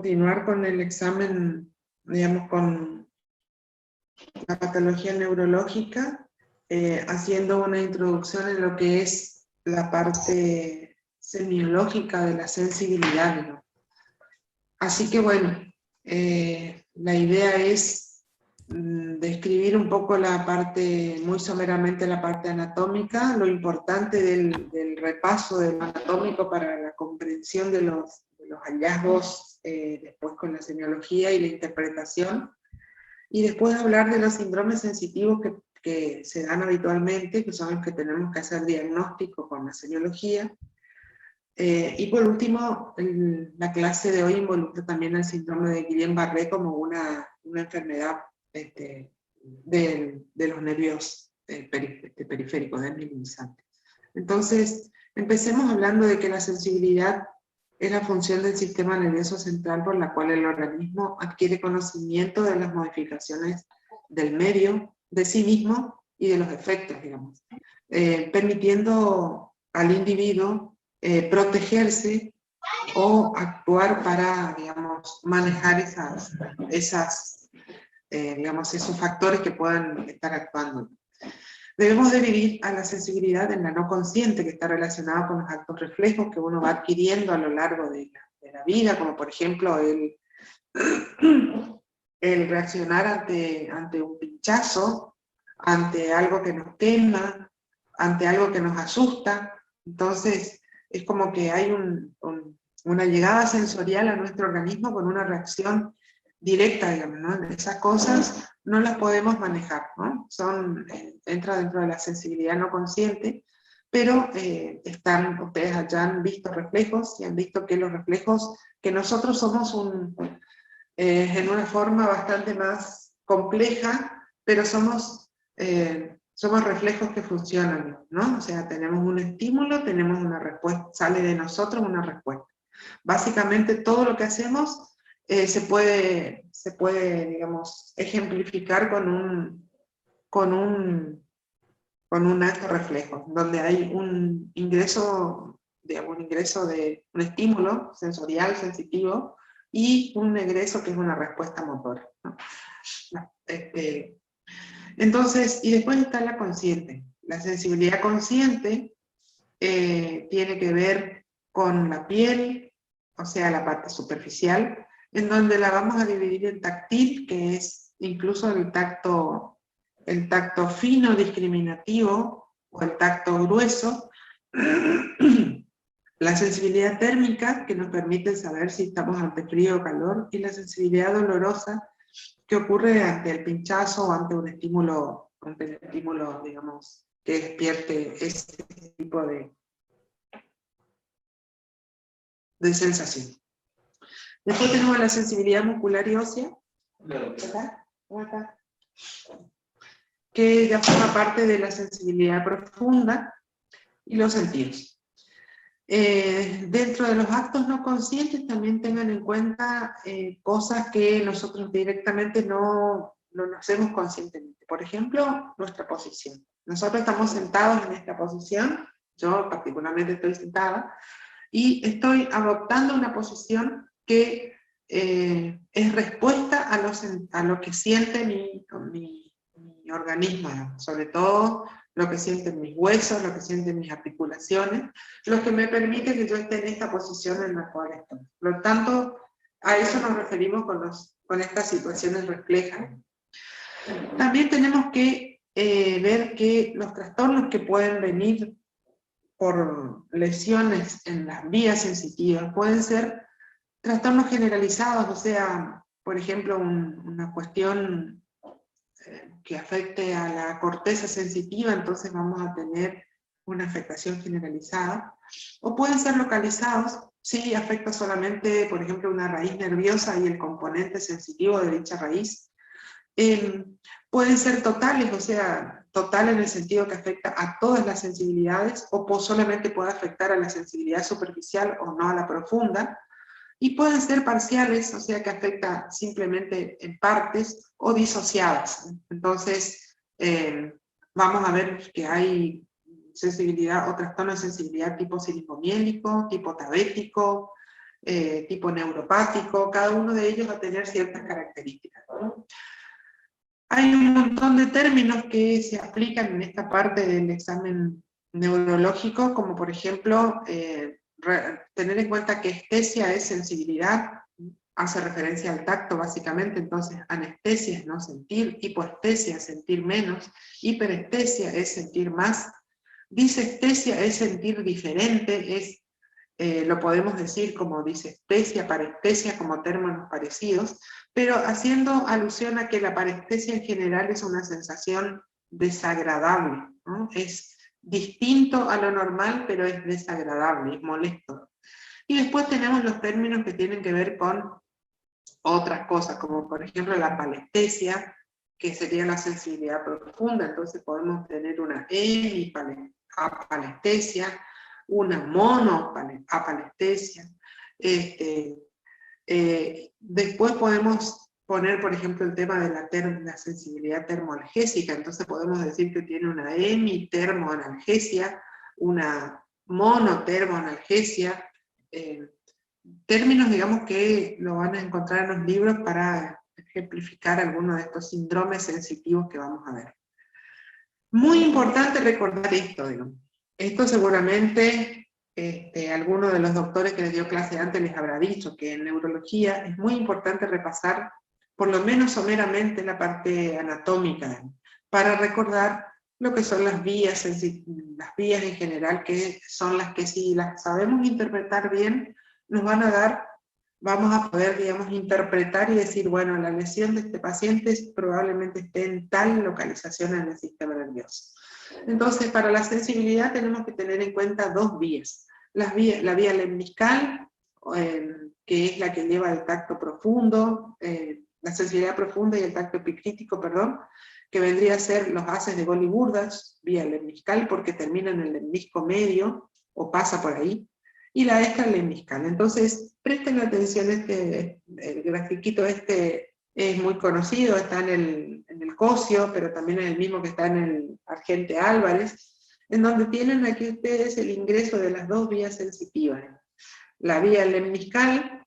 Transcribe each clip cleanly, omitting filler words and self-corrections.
continuar con el examen, digamos, con la patología neurológica, haciendo una introducción en lo que es la parte semiológica de la sensibilidad, ¿no? Así que bueno, la idea es describir un poco la parte, muy someramente la parte anatómica, lo importante del repaso del anatómico para la comprensión de los hallazgos, después con la semiología y la interpretación, y después hablar de los síndromes sensitivos que se dan habitualmente, que son los que tenemos que hacer diagnóstico con la semiología. Y por último, la clase de hoy involucra también el síndrome de Guillain-Barré como una enfermedad de los nervios periféricos, desmielinizantes. Entonces, empecemos hablando de que la sensibilidad es la función del sistema nervioso central por la cual el organismo adquiere conocimiento de las modificaciones del medio, de sí mismo y de los efectos, digamos, permitiendo al individuo protegerse o actuar para, digamos, manejar digamos, esos factores que puedan estar actuando. Debemos dividir a la sensibilidad en la no consciente, que está relacionada con los actos reflejos que uno va adquiriendo a lo largo de la vida, como por ejemplo el reaccionar ante un pinchazo, ante algo que nos quema, ante algo que nos asusta. Entonces, es como que hay una llegada sensorial a nuestro organismo con una reacción directa, digamos, ¿no? Esas cosas no las podemos manejar, ¿no? Entra dentro de la sensibilidad no consciente, pero ustedes ya han visto reflejos y han visto que los reflejos, que nosotros somos en una forma bastante más compleja, pero somos reflejos que funcionan, ¿no? O sea, tenemos un estímulo, tenemos una respuesta, sale de nosotros una respuesta. Básicamente todo lo que hacemos se puede, digamos, ejemplificar con un acto reflejo, donde hay un ingreso de un estímulo sensorial, sensitivo, y un egreso que es una respuesta motora, ¿no? Entonces, y después está la consciente. La sensibilidad consciente tiene que ver con la piel, o sea, la parte superficial, en donde la vamos a dividir en táctil, que es incluso el tacto fino discriminativo, o el tacto grueso, la sensibilidad térmica, que nos permite saber si estamos ante frío o calor, y la sensibilidad dolorosa, que ocurre ante el pinchazo o ante un estímulo, digamos, que despierte ese tipo de sensación. Después tenemos la sensibilidad muscular y ósea, acá, que ya forma parte de la sensibilidad profunda y los sentidos. Dentro de los actos no conscientes también tengan en cuenta cosas que nosotros directamente no hacemos conscientemente. Por ejemplo, nuestra posición. Nosotros estamos sentados en esta posición, yo particularmente estoy sentada, y estoy adoptando una posición que es respuesta a lo que siente mi organismo, sobre todo lo que sienten mis huesos, lo que sienten mis articulaciones, lo que me permite que yo esté en esta posición en la cual estoy. Por lo tanto, a eso nos referimos con estas situaciones reflejas. También tenemos que ver que los trastornos que pueden venir por lesiones en las vías sensitivas pueden ser trastornos generalizados, o sea, por ejemplo, una cuestión que afecte a la corteza sensitiva, entonces vamos a tener una afectación generalizada, o pueden ser localizados, si afecta solamente, por ejemplo, una raíz nerviosa y el componente sensitivo de dicha raíz. Pueden ser totales, o sea, total en el sentido que afecta a todas las sensibilidades, o solamente puede afectar a la sensibilidad superficial o no a la profunda. Y pueden ser parciales, o sea que afecta simplemente en partes, o disociadas. Entonces, vamos a ver que hay sensibilidad o trastorno de sensibilidad tipo siringomiélico, tipo tabético, tipo neuropático, cada uno de ellos va a tener ciertas características, ¿no? Hay un montón de términos que se aplican en esta parte del examen neurológico, como por ejemplo, tener en cuenta que estesia es sensibilidad, hace referencia al tacto básicamente, entonces anestesia es no sentir, hipoestesia es sentir menos, hiperestesia es sentir más, disestesia es sentir diferente, lo podemos decir como disestesia, parestesia, como términos parecidos, pero haciendo alusión a que la parestesia en general es una sensación desagradable, ¿no? Es distinto a lo normal, pero es desagradable, es molesto. Y después tenemos los términos que tienen que ver con otras cosas, como por ejemplo la palestesia, que sería la sensibilidad profunda, entonces podemos tener una hemipalestesia, una monoapalestesia. Después podemos poner, por ejemplo, el tema de la sensibilidad termoalgésica, entonces podemos decir que tiene una hemitermoanalgesia, una monotermoanalgesia, términos, digamos, que lo van a encontrar en los libros para ejemplificar algunos de estos síndromes sensitivos que vamos a ver. Muy importante recordar esto, digamos. Esto seguramente alguno de los doctores que les dio clase antes les habrá dicho, que en neurología es muy importante repasar, por lo menos someramente, la parte anatómica, para recordar lo que son las vías en general, que son las que si las sabemos interpretar bien, nos van a dar, vamos a poder, digamos, interpretar y decir, bueno, la lesión de este paciente probablemente esté en tal localización en el sistema nervioso. Entonces, para la sensibilidad tenemos que tener en cuenta dos vías. La vía lemniscal, que es la que lleva el tacto profundo, la sensibilidad profunda y el tacto epicrítico, perdón, que vendría a ser los haces de Golgi-Burdach, vía lemniscal, porque termina en el lemnisco medio, o pasa por ahí, y la extralemniscal. Entonces, presten atención, el grafiquito es muy conocido, está en el Cosio, pero también en el mismo que está en el Argente Álvarez, en donde tienen aquí ustedes el ingreso de las dos vías sensitivas. La vía lemniscal,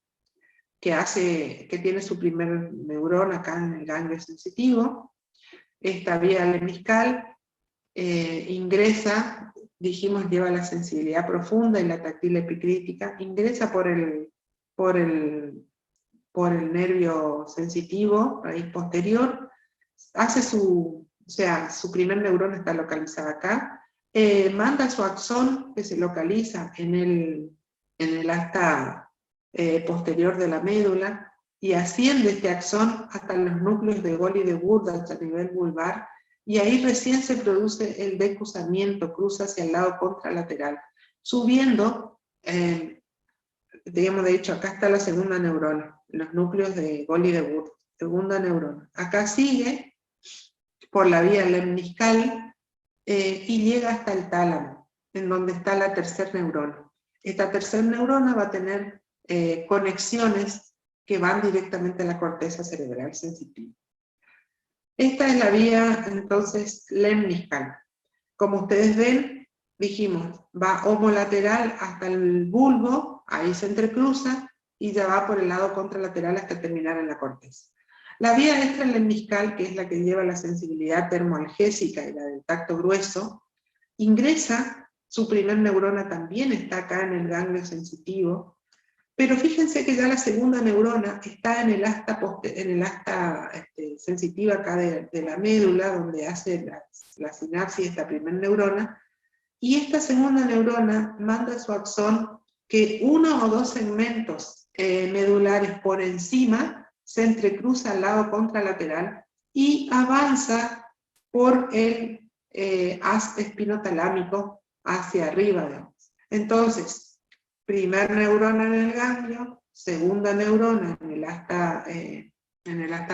que tiene su primer neurón acá en el ganglio sensitivo. Esta vía lemniscal ingresa, dijimos, lleva la sensibilidad profunda y la táctil epicrítica, ingresa por el nervio sensitivo, raíz posterior, hace su primer neurona está localizada acá, manda su axón que se localiza en el asta posterior de la médula, y asciende este axón hasta los núcleos de Golgi de Burdach a nivel vulvar, y ahí recién se produce el decusamiento, cruza hacia el lado contralateral, subiendo, digamos, de hecho, acá está la segunda neurona, los núcleos de Golgi de Burdach, segunda neurona. Acá sigue por la vía lemniscal y llega hasta el tálamo, en donde está la tercera neurona. Esta tercera neurona va a tener conexiones que van directamente a la corteza cerebral sensitiva. Esta es la vía, entonces, lemniscal. Como ustedes ven, dijimos, va homolateral hasta el bulbo, ahí se entrecruza, y ya va por el lado contralateral hasta terminar en la corteza. La vía extralemniscal, que es la que lleva la sensibilidad termoalgésica y la del tacto grueso, ingresa, su primer neurona también está acá en el ganglio sensitivo, pero fíjense que ya la segunda neurona está en el asta sensitiva acá de la médula, donde hace la sinapsis de esta primera neurona, y esta segunda neurona manda su axón que uno o dos segmentos medulares por encima se entrecruza al lado contralateral y avanza por el haz espinotalámico hacia arriba, digamos. Entonces, primer neurona en el ganglio, segunda neurona en el asta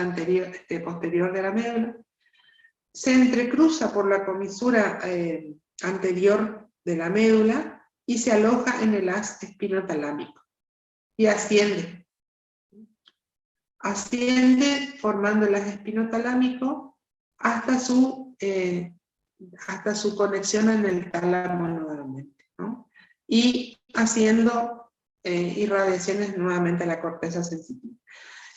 anterior, posterior de la médula, se entrecruza por la comisura anterior de la médula y se aloja en el haz espinotalámico y asciende. Asciende formando el haz espinotalámico hasta su conexión en el tálamo nuevamente, ¿no? Y haciendo irradiaciones nuevamente a la corteza sensitiva.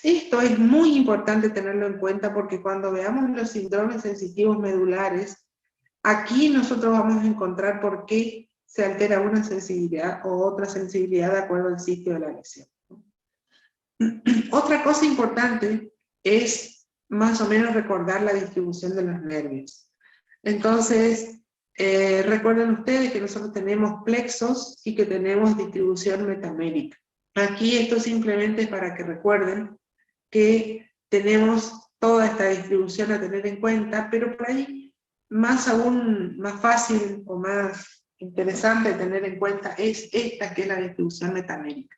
Esto es muy importante tenerlo en cuenta porque cuando veamos los síndromes sensitivos medulares, aquí nosotros vamos a encontrar por qué se altera una sensibilidad o otra sensibilidad de acuerdo al sitio de la lesión. Otra cosa importante es más o menos recordar la distribución de los nervios. Entonces, recuerden ustedes que nosotros tenemos plexos y que tenemos distribución metamérica. Aquí esto simplemente es para que recuerden que tenemos toda esta distribución a tener en cuenta, pero por ahí más aún, más fácil o más interesante tener en cuenta es esta, que es la distribución metamérica.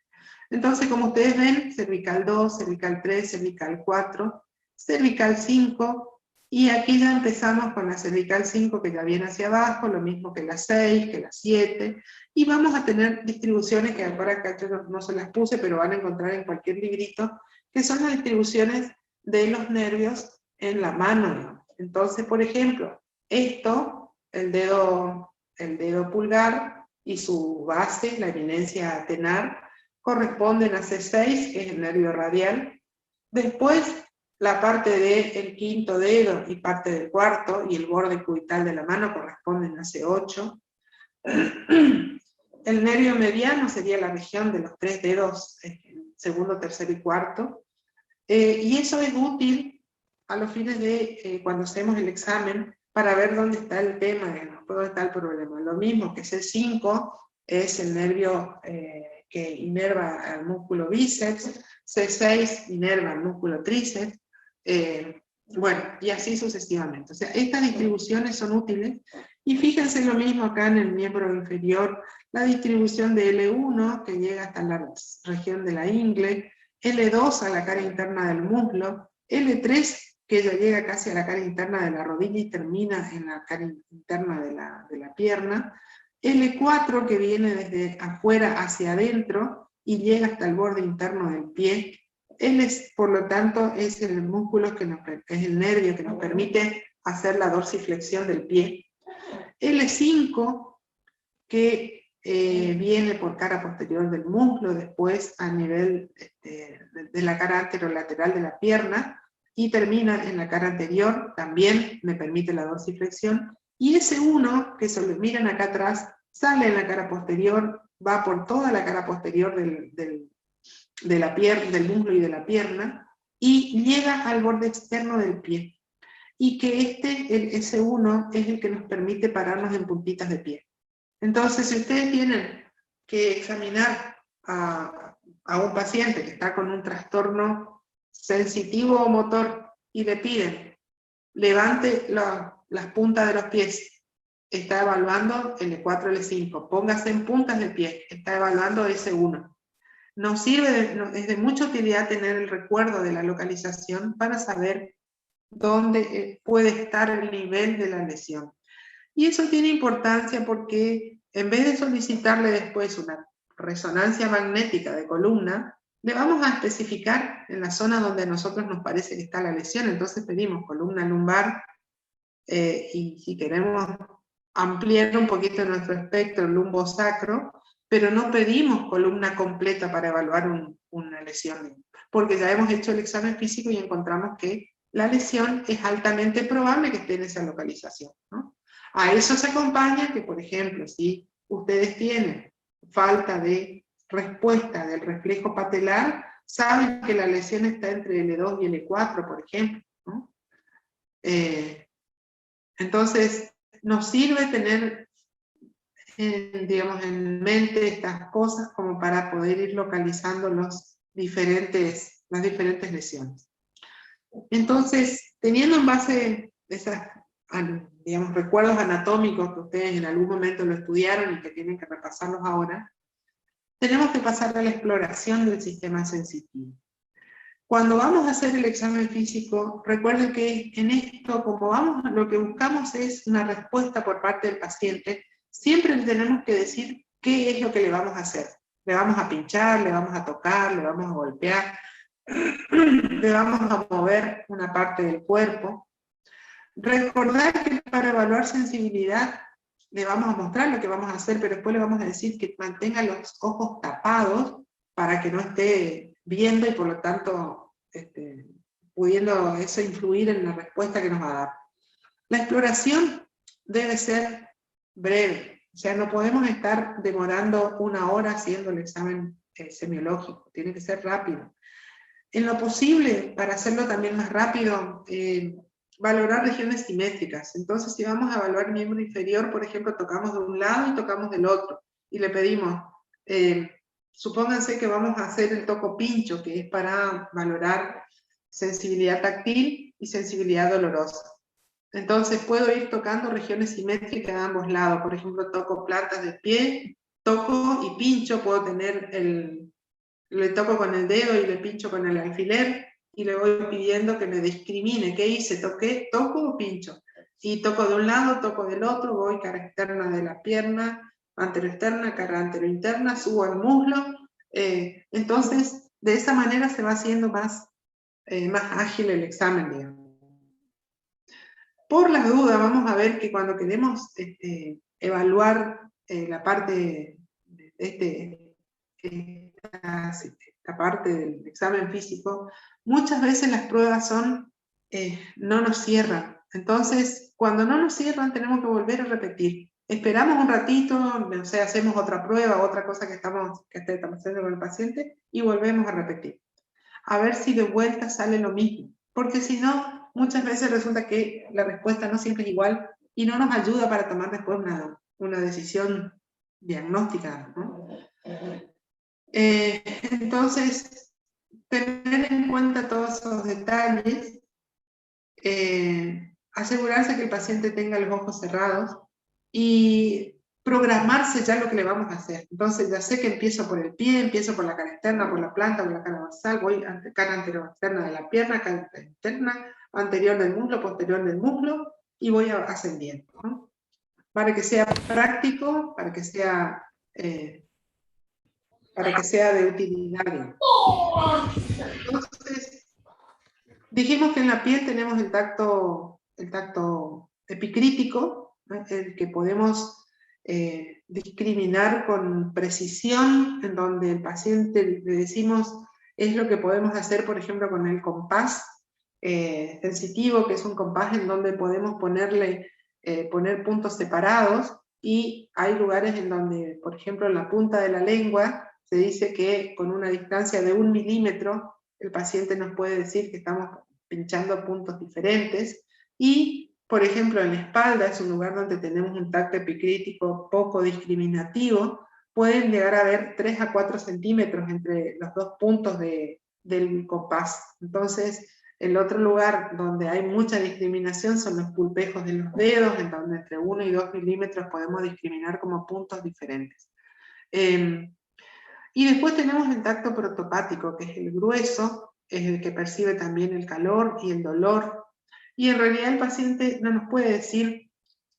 Entonces, como ustedes ven, cervical 2, cervical 3, cervical 4, cervical 5, y aquí ya empezamos con la cervical 5 que ya viene hacia abajo, lo mismo que la 6, que la 7, y vamos a tener distribuciones que ahora acá no se las puse, pero van a encontrar en cualquier librito, que son las distribuciones de los nervios en la mano. Entonces, por ejemplo, esto, el dedo pulgar y su base, la eminencia tenar, corresponden a C6, que es el nervio radial. Después, la parte del quinto dedo y parte del cuarto y el borde cubital de la mano corresponden a C8. El nervio mediano sería la región de los tres dedos, segundo, tercero y cuarto. Y eso es útil a los fines de cuando hacemos el examen para ver dónde está el tema, dónde está el problema. Lo mismo que C5 es el nervio que inerva al músculo bíceps, C6 inerva al músculo tríceps, bueno, y así sucesivamente. O sea, estas distribuciones son útiles, y fíjense lo mismo acá en el miembro inferior, la distribución de L1, que llega hasta la región de la ingle, L2 a la cara interna del muslo, L3 que ya llega casi a la cara interna de la rodilla y termina en la cara interna de la pierna, L4 que viene desde afuera hacia adentro y llega hasta el borde interno del pie. Por lo tanto, es el músculo es el nervio que nos permite hacer la dorsiflexión del pie. L5 que viene por cara posterior del muslo, después a nivel de la cara anterolateral de la pierna, y termina en la cara anterior, también me permite la dorsiflexión, y ese 1, que se lo miran acá atrás, sale en la cara posterior, va por toda la cara posterior del muslo y de la pierna, y llega al borde externo del pie, y que el S1 es el que nos permite pararnos en puntitas de pie. Entonces, si ustedes tienen que examinar a un paciente que está con un trastorno sensitivo o motor y le piden, levante las puntas de los pies, está evaluando L4, L5, póngase en puntas de pie, está evaluando S1. Nos sirve, es de mucha utilidad tener el recuerdo de la localización para saber dónde puede estar el nivel de la lesión. Y eso tiene importancia porque en vez de solicitarle después una resonancia magnética de columna, le vamos a especificar en la zona donde a nosotros nos parece que está la lesión. Entonces pedimos columna lumbar, y si queremos ampliar un poquito nuestro espectro lumbosacro, pero no pedimos columna completa para evaluar una lesión, porque ya hemos hecho el examen físico y encontramos que la lesión es altamente probable que esté en esa localización, ¿no? A eso se acompaña que, por ejemplo, si ustedes tienen falta de respuesta del reflejo patelar, saben que la lesión está entre L2 y L4, por ejemplo, ¿no? Entonces, nos sirve tener, digamos, en mente estas cosas como para poder ir localizando las diferentes lesiones. Entonces, teniendo en base esas, digamos, recuerdos anatómicos que ustedes en algún momento lo estudiaron y que tienen que repasarlos ahora, tenemos que pasar a la exploración del sistema sensitivo. Cuando vamos a hacer el examen físico, recuerden que en esto, como lo que buscamos es una respuesta por parte del paciente, siempre le tenemos que decir qué es lo que le vamos a hacer. Le vamos a pinchar, le vamos a tocar, le vamos a golpear, le vamos a mover una parte del cuerpo. Recordar que para evaluar sensibilidad le vamos a mostrar lo que vamos a hacer, pero después le vamos a decir que mantenga los ojos tapados para que no esté viendo y por lo tanto pudiendo eso influir en la respuesta que nos va a dar. La exploración debe ser breve, o sea, no podemos estar demorando 1 hora haciendo el examen semiológico, tiene que ser rápido. En lo posible, para hacerlo también más rápido, valorar regiones simétricas. Entonces, si vamos a evaluar miembro inferior, por ejemplo, tocamos de un lado y tocamos del otro, y le pedimos, supónganse que vamos a hacer el toco pincho, que es para valorar sensibilidad táctil y sensibilidad dolorosa. Entonces puedo ir tocando regiones simétricas de ambos lados, por ejemplo, toco plantas del pie, toco y pincho, puedo tener le toco con el dedo y le pincho con el alfiler, y le voy pidiendo que me discrimine qué hice, toqué, toco o pincho. Y toco de un lado, toco del otro, voy cara externa de la pierna, anteroexterna, cara anterointerna, subo al muslo. Entonces, de esa manera se va haciendo más ágil el examen, digamos. Por las dudas, vamos a ver que cuando queremos evaluar la parte de esta parte del examen físico, muchas veces las pruebas no nos cierran. Entonces, cuando no nos cierran, tenemos que volver a repetir. Esperamos un ratito, o sea, hacemos otra prueba, otra cosa que estamos haciendo con el paciente, y volvemos a repetir. A ver si de vuelta sale lo mismo. Porque si no, muchas veces resulta que la respuesta no siempre es igual y no nos ayuda para tomar después una decisión diagnóstica, ¿no? Entonces, tener en cuenta todos esos detalles, asegurarse que el paciente tenga los ojos cerrados y programarse ya lo que le vamos a hacer. Entonces ya sé que empiezo por el pie, empiezo por la cara externa, por la planta, por la cara dorsal, voy cara anteroexterna de la pierna, cara interna, anterior del muslo, posterior del muslo, y voy ascendiendo, ¿no? Para que sea práctico, para que sea de utilidad. Entonces, dijimos que en la piel tenemos el tacto epicrítico, ¿no? El que podemos discriminar con precisión, en donde el paciente le decimos es lo que podemos hacer, por ejemplo, con el compás sensitivo, que es un compás en donde podemos poner puntos separados, y hay lugares en donde, por ejemplo, en la punta de la lengua, se dice que con una distancia de 1 milímetro, el paciente nos puede decir que estamos pinchando puntos diferentes. Y, por ejemplo, en la espalda, es un lugar donde tenemos un tacto epicrítico poco discriminativo, pueden llegar a haber 3 a 4 centímetros entre los dos puntos del compás. Entonces, el otro lugar donde hay mucha discriminación son los pulpejos de los dedos, en donde entre 1 y 2 milímetros podemos discriminar como puntos diferentes. Y después tenemos el tacto protopático, que es el grueso, es el que percibe también el calor y el dolor. Y en realidad el paciente no nos puede decir,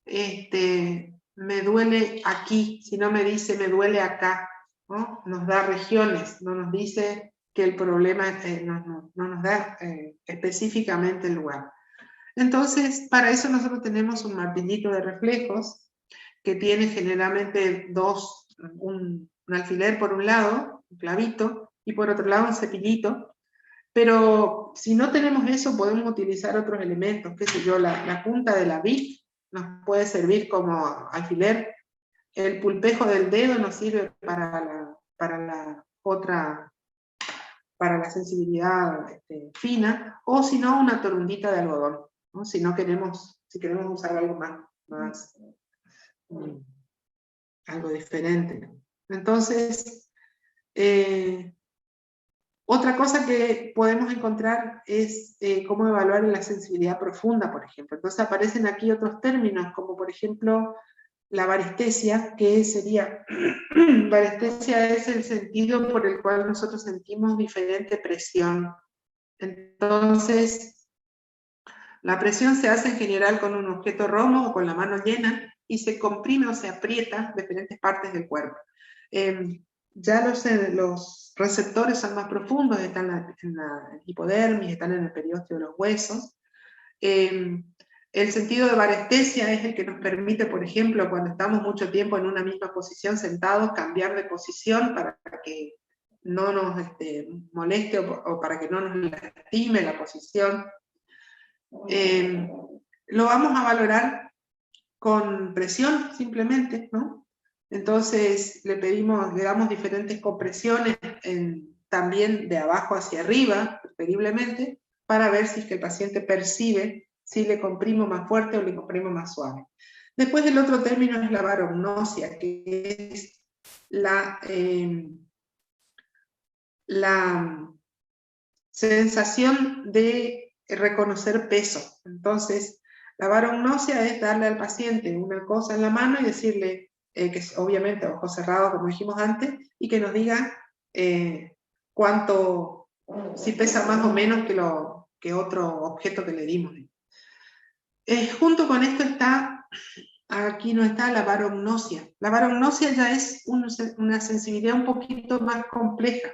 me duele aquí, sino me dice, me duele acá, ¿no? Nos da regiones, no nos dice que el problema no nos da específicamente el lugar. Entonces, para eso nosotros tenemos un martillito de reflejos, que tiene generalmente un alfiler por un lado, un clavito, y por otro lado un cepillito. Pero si no tenemos eso, podemos utilizar otros elementos, qué sé yo, la punta de la vid nos puede servir como alfiler, el pulpejo del dedo nos sirve para la sensibilidad fina, o si no, una torundita de algodón, ¿no? Si queremos usar algo más algo diferente. Entonces, otra cosa que podemos encontrar es cómo evaluar la sensibilidad profunda, por ejemplo. Entonces aparecen aquí otros términos, como por ejemplo la varestesia, que sería, varestesia es el sentido por el cual nosotros sentimos diferente presión. Entonces, la presión se hace en general con un objeto romo o con la mano llena, y se comprime o se aprieta diferentes partes del cuerpo. Ya los receptores son más profundos, están en la hipodermis, están en el periósteo de los huesos. El sentido de varestesia es el que nos permite, por ejemplo, cuando estamos mucho tiempo en una misma posición sentados, cambiar de posición para que no nos moleste o para que no nos lastime la posición. Lo vamos a valorar con presión simplemente, ¿no? Entonces le damos diferentes compresiones también de abajo hacia arriba, preferiblemente, para ver si es que el paciente percibe si le comprimo más fuerte o le comprimo más suave. Después el otro término es la barognosia, que es la sensación de reconocer peso. Entonces, la barognosia es darle al paciente una cosa en la mano y decirle, que es obviamente ojos cerrados, como dijimos antes, y que nos diga cuánto, si pesa más o menos que otro objeto que le dimos. Junto con esto está, aquí no está la barognosia. La barognosia ya es una sensibilidad un poquito más compleja,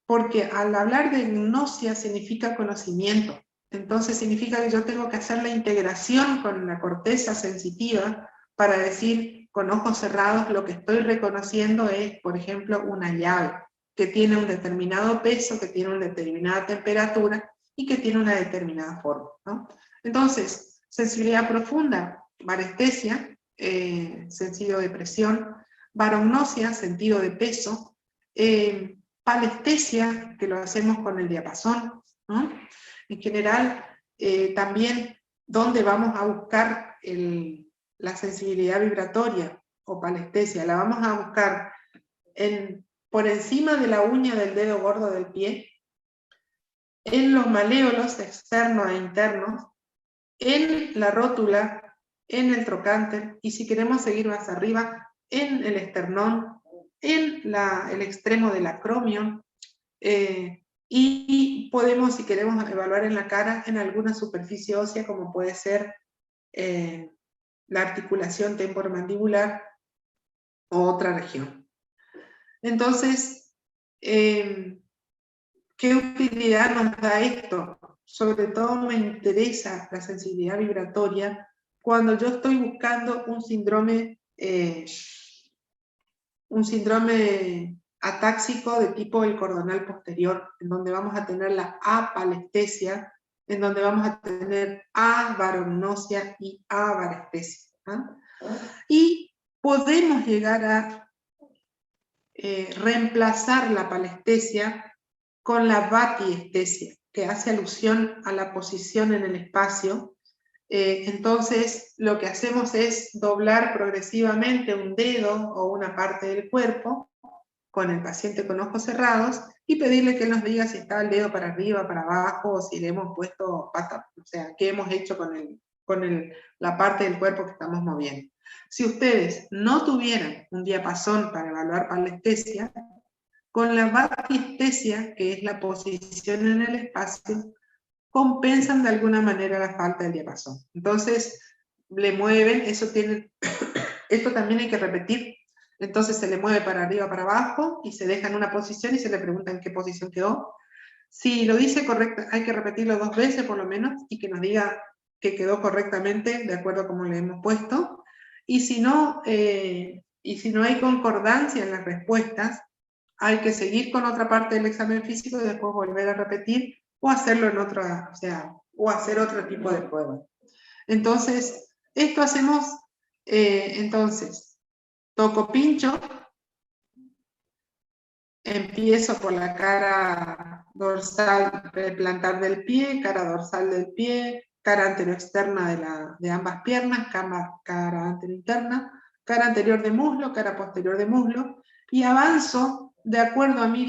porque al hablar de gnosia significa conocimiento. Entonces significa que yo tengo que hacer la integración con la corteza sensitiva para decir con ojos cerrados lo que estoy reconociendo es, por ejemplo, una llave que tiene un determinado peso, que tiene una determinada temperatura y que tiene una determinada forma, ¿no? Entonces, sensibilidad profunda, barestesia, sentido de presión, barognosia, sentido de peso, palestesia, que lo hacemos con el diapasón, ¿no? En general, también donde vamos a buscar la sensibilidad vibratoria o palestesia, la vamos a buscar por encima de la uña del dedo gordo del pie, en los maléolos externos e internos, en la rótula, en el trocánter, y si queremos seguir más arriba, en el esternón, en el extremo del acromion, y podemos, si queremos evaluar en la cara, en alguna superficie ósea, como puede ser la articulación temporomandibular o otra región. Entonces, ¿qué utilidad nos da esto? Sobre todo me interesa la sensibilidad vibratoria cuando yo estoy buscando un síndrome atáxico de tipo el cordonal posterior, en donde vamos a tener la apalestesia, en donde vamos a tener abarognosia y abarestesia, ¿no? Y podemos llegar a reemplazar la palestesia con la batiestesia, que hace alusión a la posición en el espacio. Entonces, lo que hacemos es doblar progresivamente un dedo o una parte del cuerpo con el paciente con ojos cerrados y pedirle que nos diga si está el dedo para arriba, para abajo, o si le hemos puesto pata, o sea, qué hemos hecho con la parte del cuerpo que estamos moviendo. Si ustedes no tuvieran un diapasón para evaluar palestesia, con la batiestesia, que es la posición en el espacio, compensan de alguna manera la falta del diapasón. Entonces, le mueven, esto también hay que repetir. Entonces se le mueve para arriba, para abajo, y se deja en una posición y se le pregunta en qué posición quedó. Si lo dice correcto, hay que repetirlo 2 veces por lo menos, y que nos diga que quedó correctamente, de acuerdo a como le hemos puesto. Y si no hay concordancia en las respuestas, hay que seguir con otra parte del examen físico y después volver a repetir, o hacerlo en otra, o hacer otro tipo de prueba. Entonces, esto hacemos, entonces, toco pincho, empiezo por la cara dorsal plantar del pie, cara dorsal del pie, cara anteroexterna de ambas piernas, cara anterointerna, cara anterior de muslo, cara posterior de muslo, y avanzo de acuerdo a mi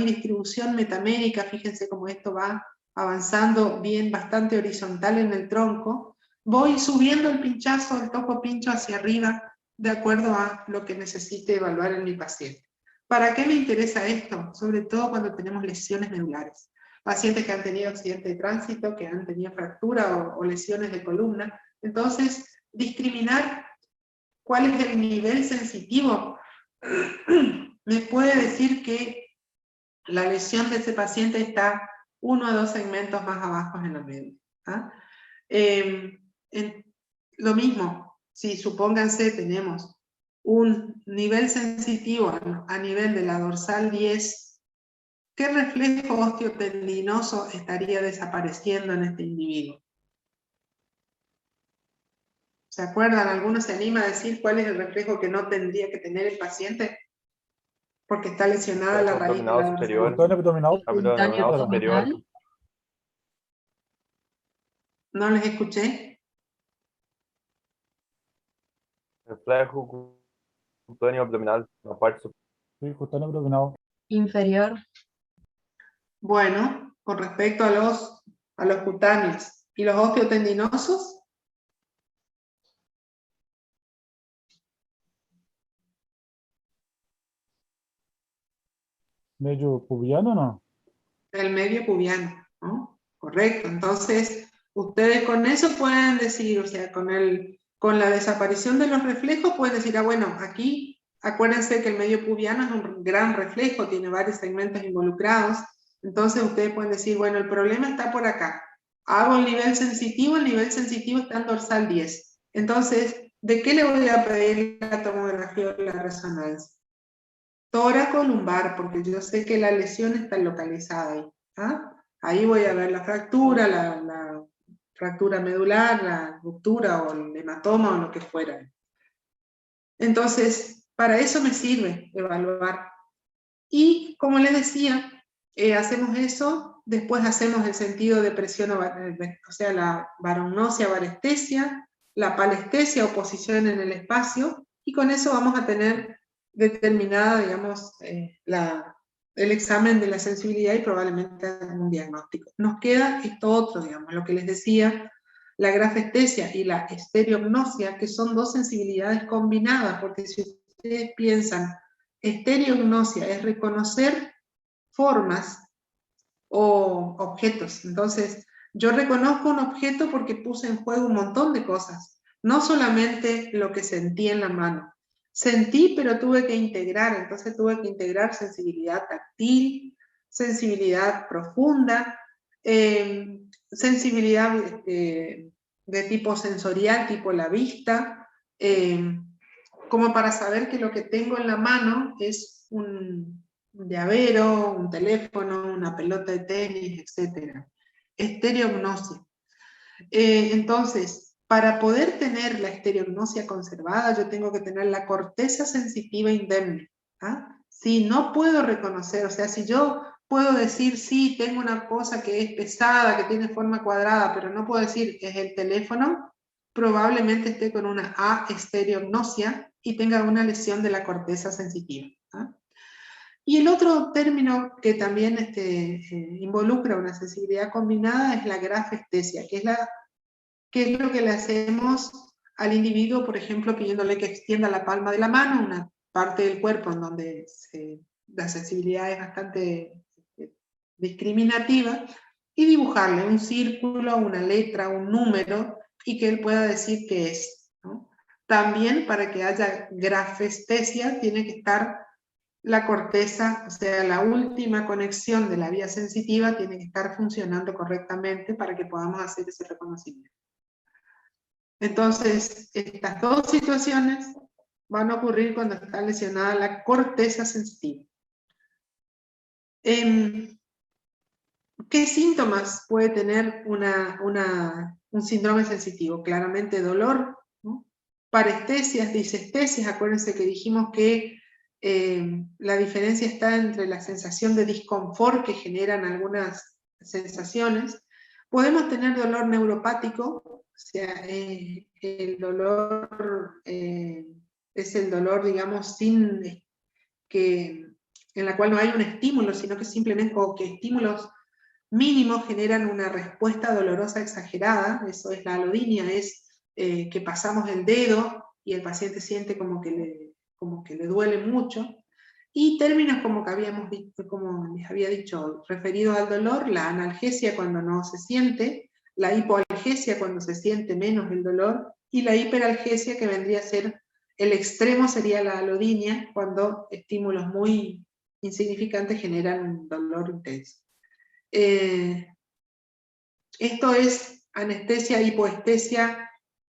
distribución metamérica. Fíjense cómo esto va avanzando bien, bastante horizontal en el tronco. Voy subiendo el pinchazo, el toco pincho hacia arriba, de acuerdo a lo que necesite evaluar en mi paciente. ¿Para qué me interesa esto? Sobre todo cuando tenemos lesiones medulares. Pacientes que han tenido accidente de tránsito, que han tenido fractura o lesiones de columna. Entonces, discriminar cuál es el nivel sensitivo me puede decir que la lesión de ese paciente está 1 a 2 segmentos más abajo en la médula. ¿Ah? Lo mismo, si supónganse tenemos un nivel sensitivo a nivel de la dorsal 10, ¿qué reflejo osteotendinoso estaría desapareciendo en este individuo? ¿Se acuerdan? ¿Alguno se anima a decir cuál es el reflejo que no tendría que tener el paciente? Porque está lesionada la raíz de la dorsal. Abdominal abdominal. Abdominal superior. No les escuché. Reflejo cutâneo abdominal, la parte superior. Sí, cutáneo abdominal. Inferior. Bueno, con respecto a los cutáneos. ¿Y los osteotendinosos? Medio pubiano, ¿no? El medio pubiano, ¿no? Correcto. Entonces, ustedes con eso pueden decir, o sea, con la desaparición de los reflejos, pueden decir, ah, bueno, aquí, acuérdense que el medio pubiano es un gran reflejo, tiene varios segmentos involucrados. Entonces, ustedes pueden decir, bueno, el problema está por acá. Hago el nivel sensitivo está en dorsal 10. Entonces, ¿de qué le voy a pedir la tomografía o la resonancia? Tóraco lumbar, porque yo sé que la lesión está localizada ahí. ¿Ah? Ahí voy a ver la fractura, la fractura medular, la ruptura o el hematoma o lo que fuera. Entonces, para eso me sirve evaluar. Y como les decía, hacemos eso, después hacemos el sentido de presión, o sea, la barognosia, varestesia, la palestesia o posición en el espacio, y con eso vamos a tener determinada, digamos, el examen de la sensibilidad y probablemente un diagnóstico. Nos queda esto otro, digamos, lo que les decía, la grafestesia y la estereognosia, que son dos sensibilidades combinadas, porque si ustedes piensan, estereognosia es reconocer formas o objetos. Entonces, yo reconozco un objeto porque puse en juego un montón de cosas, no solamente lo que sentí en la mano. Sentí, pero tuve que integrar, entonces tuve que integrar sensibilidad táctil, sensibilidad profunda, sensibilidad de tipo sensorial, tipo la vista, como para saber que lo que tengo en la mano es un llavero, un teléfono, una pelota de tenis, etc. Estereognosia. Entonces, para poder tener la estereognosia conservada, yo tengo que tener la corteza sensitiva indemne. ¿Ah? Si no puedo reconocer, o sea, si yo puedo decir, sí, tengo una cosa que es pesada, que tiene forma cuadrada, pero no puedo decir, es el teléfono, probablemente esté con una aestereognosia y tenga una lesión de la corteza sensitiva. ¿Ah? Y el otro término que también involucra una sensibilidad combinada es la grafestesia, que es lo que le hacemos al individuo, por ejemplo, pidiéndole que extienda la palma de la mano, una parte del cuerpo en donde la sensibilidad es bastante discriminativa, y dibujarle un círculo, una letra, un número, y que él pueda decir qué es, ¿no? También para que haya grafestesia tiene que estar la corteza, o sea, la última conexión de la vía sensitiva tiene que estar funcionando correctamente para que podamos hacer ese reconocimiento. Entonces, estas dos situaciones van a ocurrir cuando está lesionada la corteza sensitiva. ¿Qué síntomas puede tener un síndrome sensitivo? Claramente dolor, ¿no? Parestesias, disestesias. Acuérdense que dijimos que la diferencia está entre la sensación de disconfort que generan algunas sensaciones. Podemos tener dolor neuropático, o sea, el dolor es el dolor, digamos, en la cual no hay un estímulo, sino que simplemente o que estímulos mínimos generan una respuesta dolorosa exagerada. Eso es la alodinia, es que pasamos el dedo y el paciente siente como que le duele mucho. Y términos como que habíamos visto, como les había dicho, referidos al dolor, la analgesia cuando no se siente, la hipoalgesia cuando se siente menos el dolor, y la hiperalgesia que vendría a ser, el extremo sería la alodinia, cuando estímulos muy insignificantes generan un dolor intenso. Esto es anestesia, hipoestesia,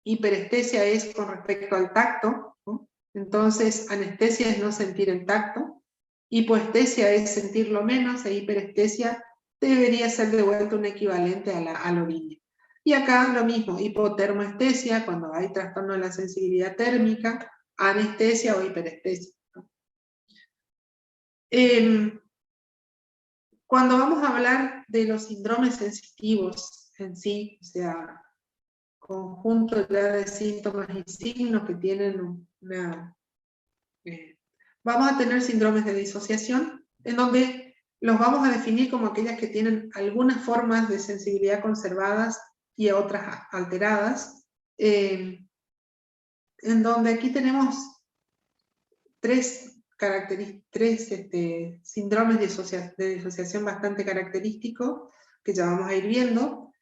hiperestesia es con respecto al tacto, ¿no? Entonces, anestesia es no sentir el tacto, hipoestesia es sentirlo menos, e hiperestesia debería ser de vuelta un equivalente a la orina. Y acá lo mismo, hipotermoestesia, cuando hay trastorno de la sensibilidad térmica, anestesia o hiperestesia. Cuando vamos a hablar de los síndromes sensitivos en sí, o sea, conjunto ya de síntomas y signos que tienen una... vamos a tener síndromes de disociación, en donde los vamos a definir como aquellas que tienen algunas formas de sensibilidad conservadas y otras alteradas, en donde aquí tenemos tres síndromes de disociación bastante característicos, que ya vamos a ir viendo.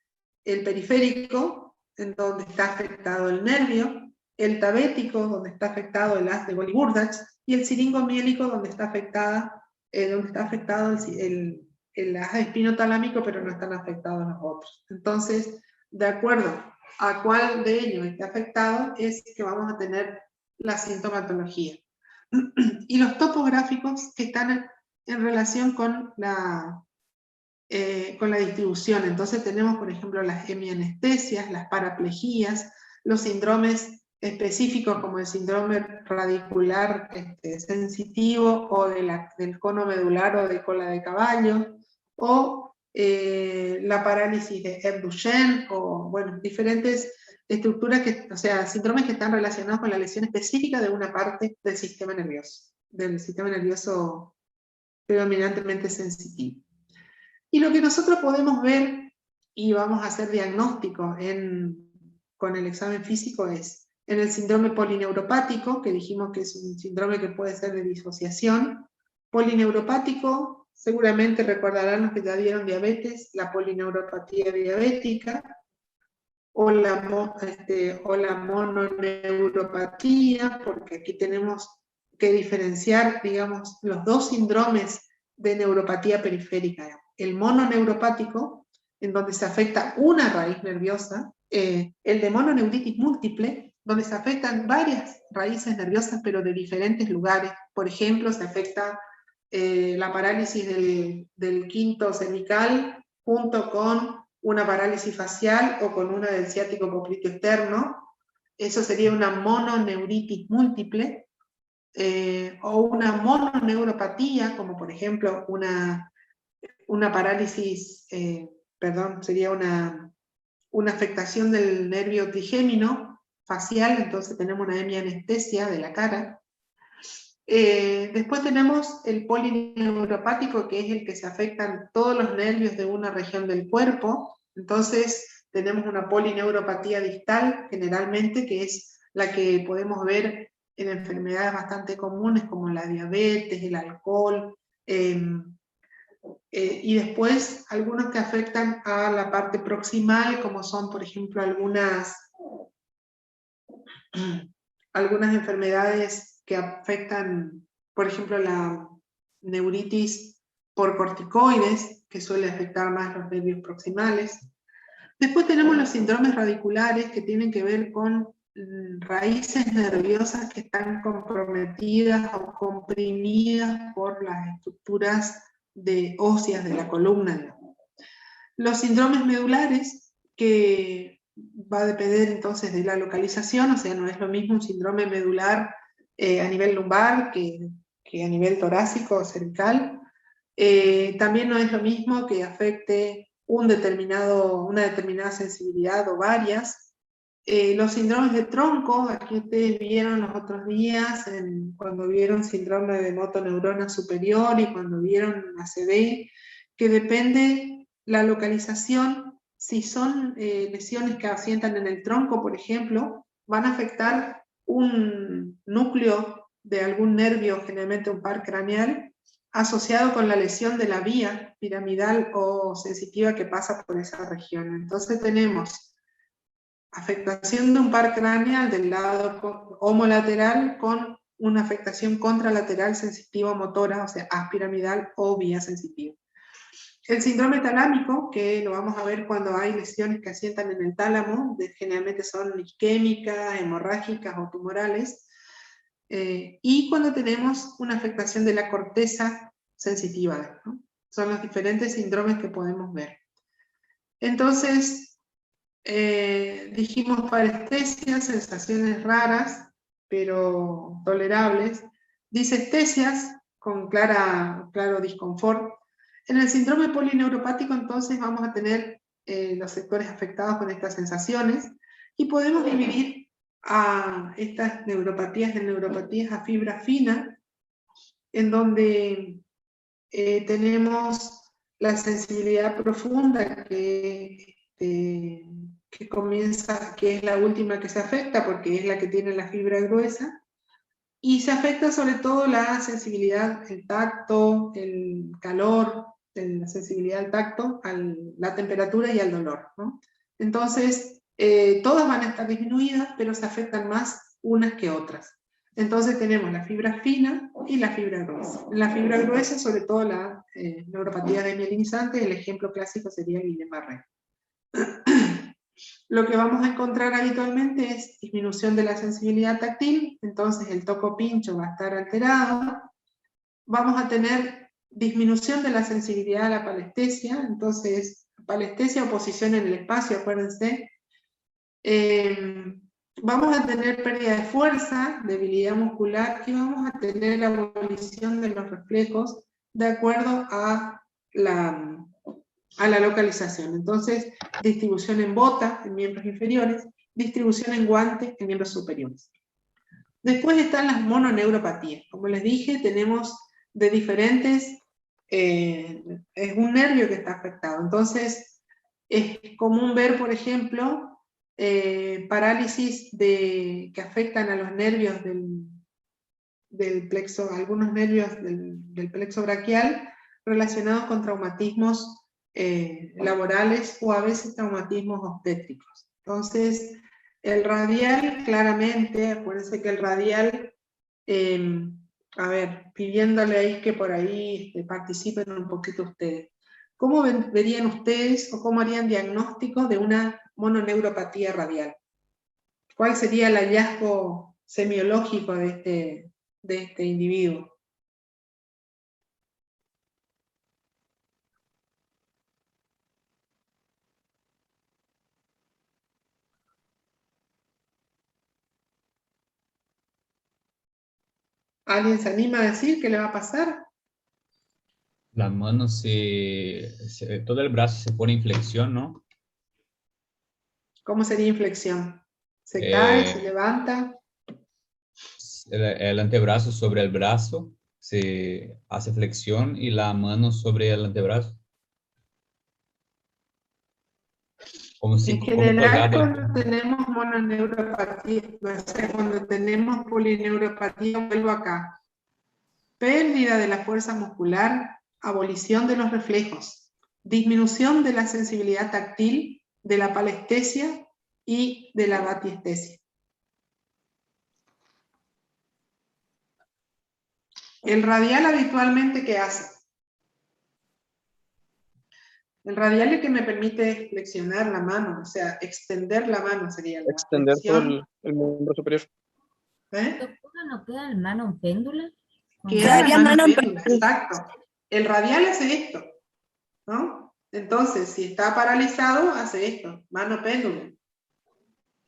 El periférico, en donde está afectado el nervio; el tabético, donde está afectado el haz de Boli-Burdach; y el siringomiélico, donde está afectado el haz espinotalámico, pero no están afectados los otros. Entonces, de acuerdo a cuál de ellos está afectado, es que vamos a tener la sintomatología. Y los topográficos que están en relación con la distribución. Entonces tenemos, por ejemplo, las hemianestesias, las paraplejías, los síndromes específicos como el síndrome radicular sensitivo, o del cono medular o de cola de caballo, o la parálisis de Duchenne, o bueno, diferentes estructuras, o sea, síndromes que están relacionados con la lesión específica de una parte del sistema nervioso predominantemente sensitivo. Y lo que nosotros podemos ver, y vamos a hacer diagnóstico con el examen físico, es en el síndrome polineuropático, que dijimos que es un síndrome que puede ser de disociación. Polineuropático, seguramente recordarán los que ya dieron diabetes, la polineuropatía diabética, o la mononeuropatía, porque aquí tenemos que diferenciar, digamos, los dos síndromes de neuropatía periférica. El mononeuropático, en donde se afecta una raíz nerviosa; el de mononeuritis múltiple, donde se afectan varias raíces nerviosas, pero de diferentes lugares. Por ejemplo, se afecta la parálisis del quinto cervical junto con una parálisis facial, o con una del ciático popliteo externo. Eso sería una mononeuritis múltiple. O una mononeuropatía, como por ejemplo una parálisis, sería una afectación del nervio trigémino facial, entonces tenemos una hemianestesia de la cara. Después tenemos el polineuropático, que es el que se afectan todos los nervios de una región del cuerpo. Entonces tenemos una polineuropatía distal, generalmente, que es la que podemos ver en enfermedades bastante comunes como la diabetes, el alcohol, y después algunos que afectan a la parte proximal, como son, por ejemplo, algunas enfermedades que afectan, por ejemplo, la neuritis por corticoides, que suele afectar más los nervios proximales. Después tenemos los síndromes radiculares, que tienen que ver con raíces nerviosas que están comprometidas o comprimidas por las estructuras óseas de la columna. Los síndromes medulares, que va a depender entonces de la localización, o sea, no es lo mismo un síndrome medular a nivel lumbar que a nivel torácico o cervical. También no es lo mismo que afecte una determinada sensibilidad o varias. Los síndromes de tronco, aquí ustedes vieron los otros días, cuando vieron síndrome de motoneurona superior y cuando vieron ACV, que depende la localización. Si son lesiones que asientan en el tronco, por ejemplo, van a afectar un núcleo de algún nervio, generalmente un par craneal, asociado con la lesión de la vía piramidal o sensitiva que pasa por esa región. Entonces tenemos afectación de un par craneal del lado homolateral con una afectación contralateral sensitiva motora, o sea, haz piramidal o vía sensitiva. El síndrome talámico, que lo vamos a ver cuando hay lesiones que asientan en el tálamo, generalmente son isquémicas, hemorrágicas o tumorales. y cuando tenemos una afectación de la corteza sensitiva, ¿no? Son los diferentes síndromes que podemos ver. Entonces, dijimos parestesias, sensaciones raras, pero tolerables. Disestesias, con claro disconfort. En el síndrome polineuropático, entonces, vamos a tener los sectores afectados con estas sensaciones, y podemos dividir a estas neuropatías de neuropatías a fibra fina, en donde tenemos la sensibilidad profunda que comienza, que es la última que se afecta porque es la que tiene la fibra gruesa, y se afecta sobre todo la sensibilidad, el tacto, el calor, la sensibilidad al tacto, la temperatura y al dolor, ¿no? Entonces, todas van a estar disminuidas, pero se afectan más unas que otras. Entonces tenemos la fibra fina y la fibra gruesa. En la fibra gruesa, sobre todo la neuropatía desmielinizante, el ejemplo clásico sería Guillain-Barré. Lo que vamos a encontrar habitualmente es disminución de la sensibilidad táctil, entonces el toco pincho va a estar alterado. Vamos a tener disminución de la sensibilidad a la palestesia, entonces palestesia o posición en el espacio, acuérdense. Vamos a tener pérdida de fuerza, debilidad muscular, y vamos a tener la abolición de los reflejos de acuerdo a la localización. Entonces, distribución en bota, en miembros inferiores, distribución en guantes, en miembros superiores. Después están las mononeuropatías. Como les dije, tenemos de diferentes, es un nervio que está afectado. Entonces, es común ver, por ejemplo, parálisis que afectan a los nervios del plexo, algunos nervios del plexo braquial, relacionados con traumatismos laborales o a veces traumatismos obstétricos. Entonces, el radial, claramente, acuérdense que el radial, a ver, pidiéndole ahí que por ahí participen un poquito ustedes. ¿Cómo verían ustedes o cómo harían diagnóstico de una mononeuropatía radial? ¿Cuál sería el hallazgo semiológico de este individuo? ¿Alguien se anima a decir qué le va a pasar? La mano todo el brazo se pone en flexión, ¿no? ¿Cómo sería inflexión? ¿Se cae, se levanta? El antebrazo sobre el brazo se hace flexión y la mano sobre el antebrazo. Como si En como general, colgado. cuando tenemos mononeuropatía, o sea, cuando tenemos polineuropatía, vuelvo acá. Pérdida de la fuerza muscular, abolición de los reflejos, disminución de la sensibilidad táctil, de la palestesia y de la batiestesia. El radial habitualmente, ¿qué hace? El radial es el que me permite flexionar la mano, o sea, extender la mano sería la Extender todo flexión. el miembro superior. Doctora, ¿no queda el mano en péndula? Queda la mano en péndula, exacto. El radial hace esto, ¿no? Entonces, si está paralizado, hace esto, mano péndula.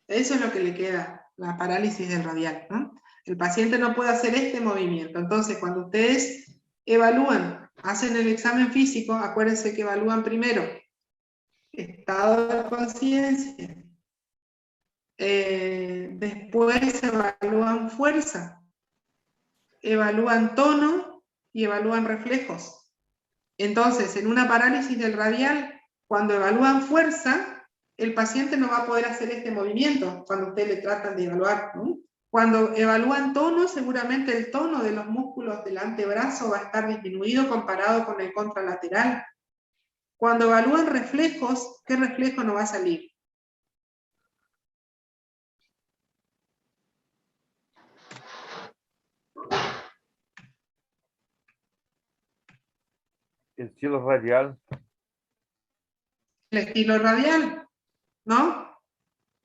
Eso es lo que le queda, la parálisis del radial, ¿no? El paciente no puede hacer este movimiento. Entonces, cuando ustedes evalúan, hacen el examen físico, acuérdense que evalúan primero estado de conciencia, después evalúan fuerza, evalúan tono y evalúan reflejos. Entonces, en una parálisis del radial, cuando evalúan fuerza, el paciente no va a poder hacer este movimiento cuando ustedes le tratan de evaluar, ¿no? Cuando evalúan tono, seguramente el tono de los músculos del antebrazo va a estar disminuido comparado con el contralateral. Cuando evalúan reflejos, ¿qué reflejo no va a salir? El estilo radial. El estilo radial, ¿no?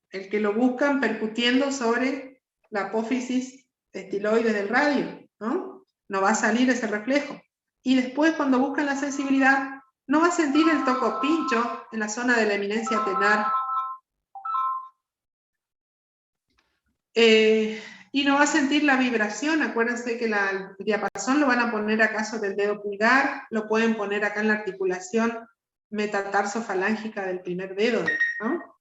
El que lo buscan percutiendo sobre la apófisis estiloides del radio, ¿no? No va a salir ese reflejo. Y después, cuando buscan la sensibilidad, no va a sentir el toco pincho en la zona de la eminencia tenar. Y no va a sentir la vibración. Acuérdense que el diapasón lo van a poner acá sobre el dedo pulgar, lo pueden poner acá en la articulación metatarso-falángica del primer dedo, ¿no?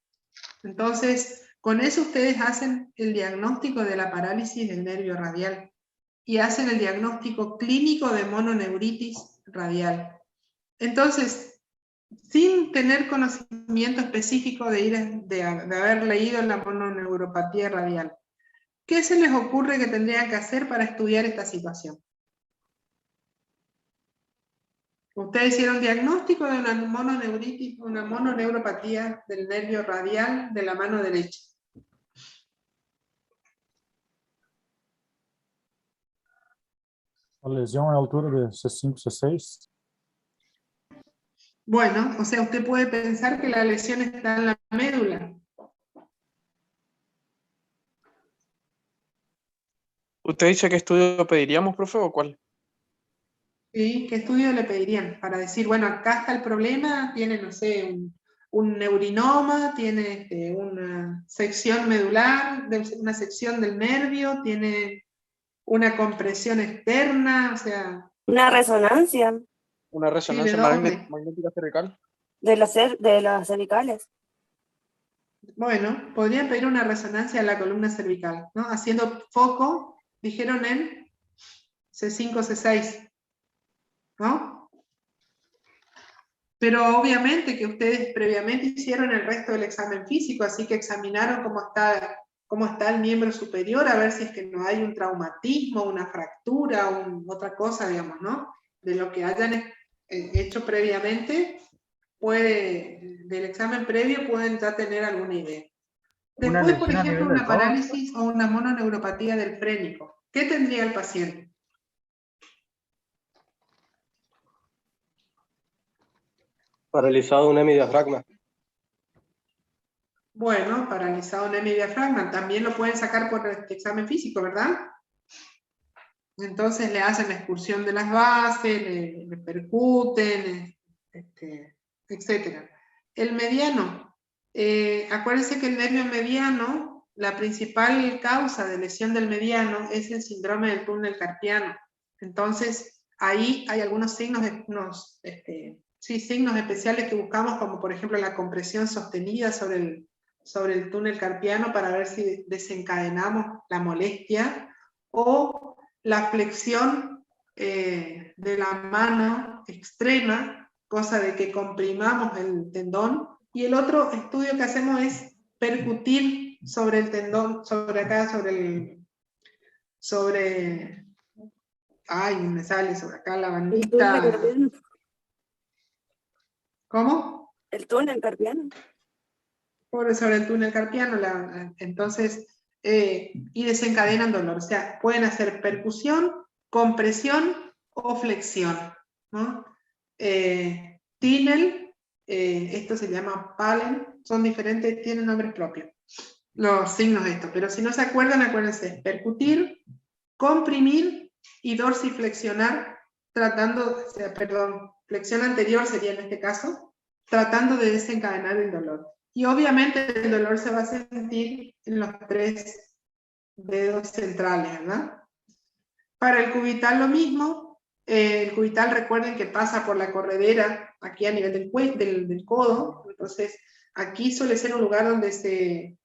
Entonces, con eso ustedes hacen el diagnóstico de la parálisis del nervio radial y hacen el diagnóstico clínico de mononeuritis radial. Entonces, sin tener conocimiento específico de haber leído la mononeuropatía radial, ¿qué se les ocurre que tendrían que hacer para estudiar esta situación? Ustedes hicieron diagnóstico de una mononeuritis, una mononeuropatía del nervio radial de la mano derecha. A lesão é a altura de C5, C6. Bueno, o sea, usted puede pensar que la lesión está en la médula. ¿Usted dice qué estudio pediríamos, profe, o cuál? ¿Sí? ¿Qué estudio le pedirían? Para decir, bueno, acá está el problema, tiene, no sé, un neurinoma, tiene una sección medular, una sección del nervio, tiene una compresión externa, o sea... Una resonancia ¿Una resonancia ¿de dónde? magnética cervical? de las cervicales. Bueno, podrían pedir una resonancia a la columna cervical, ¿no? Haciendo foco, dijeron en C5, C6, ¿no? Pero obviamente que ustedes previamente hicieron el resto del examen físico, así que examinaron cómo está el miembro superior, a ver si es que no hay un traumatismo, una fractura, otra cosa, digamos, ¿no? De lo que hayan hecho previamente, del examen previo pueden ya tener alguna idea. Después, por ejemplo, una parálisis o una mononeuropatía del frénico. ¿Qué tendría el paciente? Paralizado un hemidiafragma. Bueno, paralizado en hemidiafragma. También lo pueden sacar por este examen físico, ¿verdad? Entonces le hacen la expulsión de las bases, le percuten, etc. El mediano. Acuérdense que el nervio mediano, la principal causa de lesión del mediano es el síndrome del túnel carpiano. Entonces, ahí hay algunos signos, signos especiales que buscamos, como por ejemplo la compresión sostenida sobre el túnel carpiano para ver si desencadenamos la molestia, o la flexión de la mano extrema, cosa de que comprimamos el tendón. Y el otro estudio que hacemos es percutir sobre el tendón, ay, me sale sobre acá la bandita. ¿Cómo? El túnel carpiano. Sobre el túnel carpiano, entonces, y desencadenan dolor. O sea, pueden hacer percusión, compresión o flexión, ¿no? Tinel, esto se llama Palen, son diferentes, tienen nombres propios, los signos de esto, pero si no se acuerdan, acuérdense, percutir, comprimir y dorsiflexionar, flexión anterior sería en este caso, tratando de desencadenar el dolor. Y obviamente el dolor se va a sentir en los 3 dedos centrales, ¿verdad? Para el cubital lo mismo. El cubital, recuerden que pasa por la corredera, aquí a nivel del codo. Entonces, aquí suele ser un lugar donde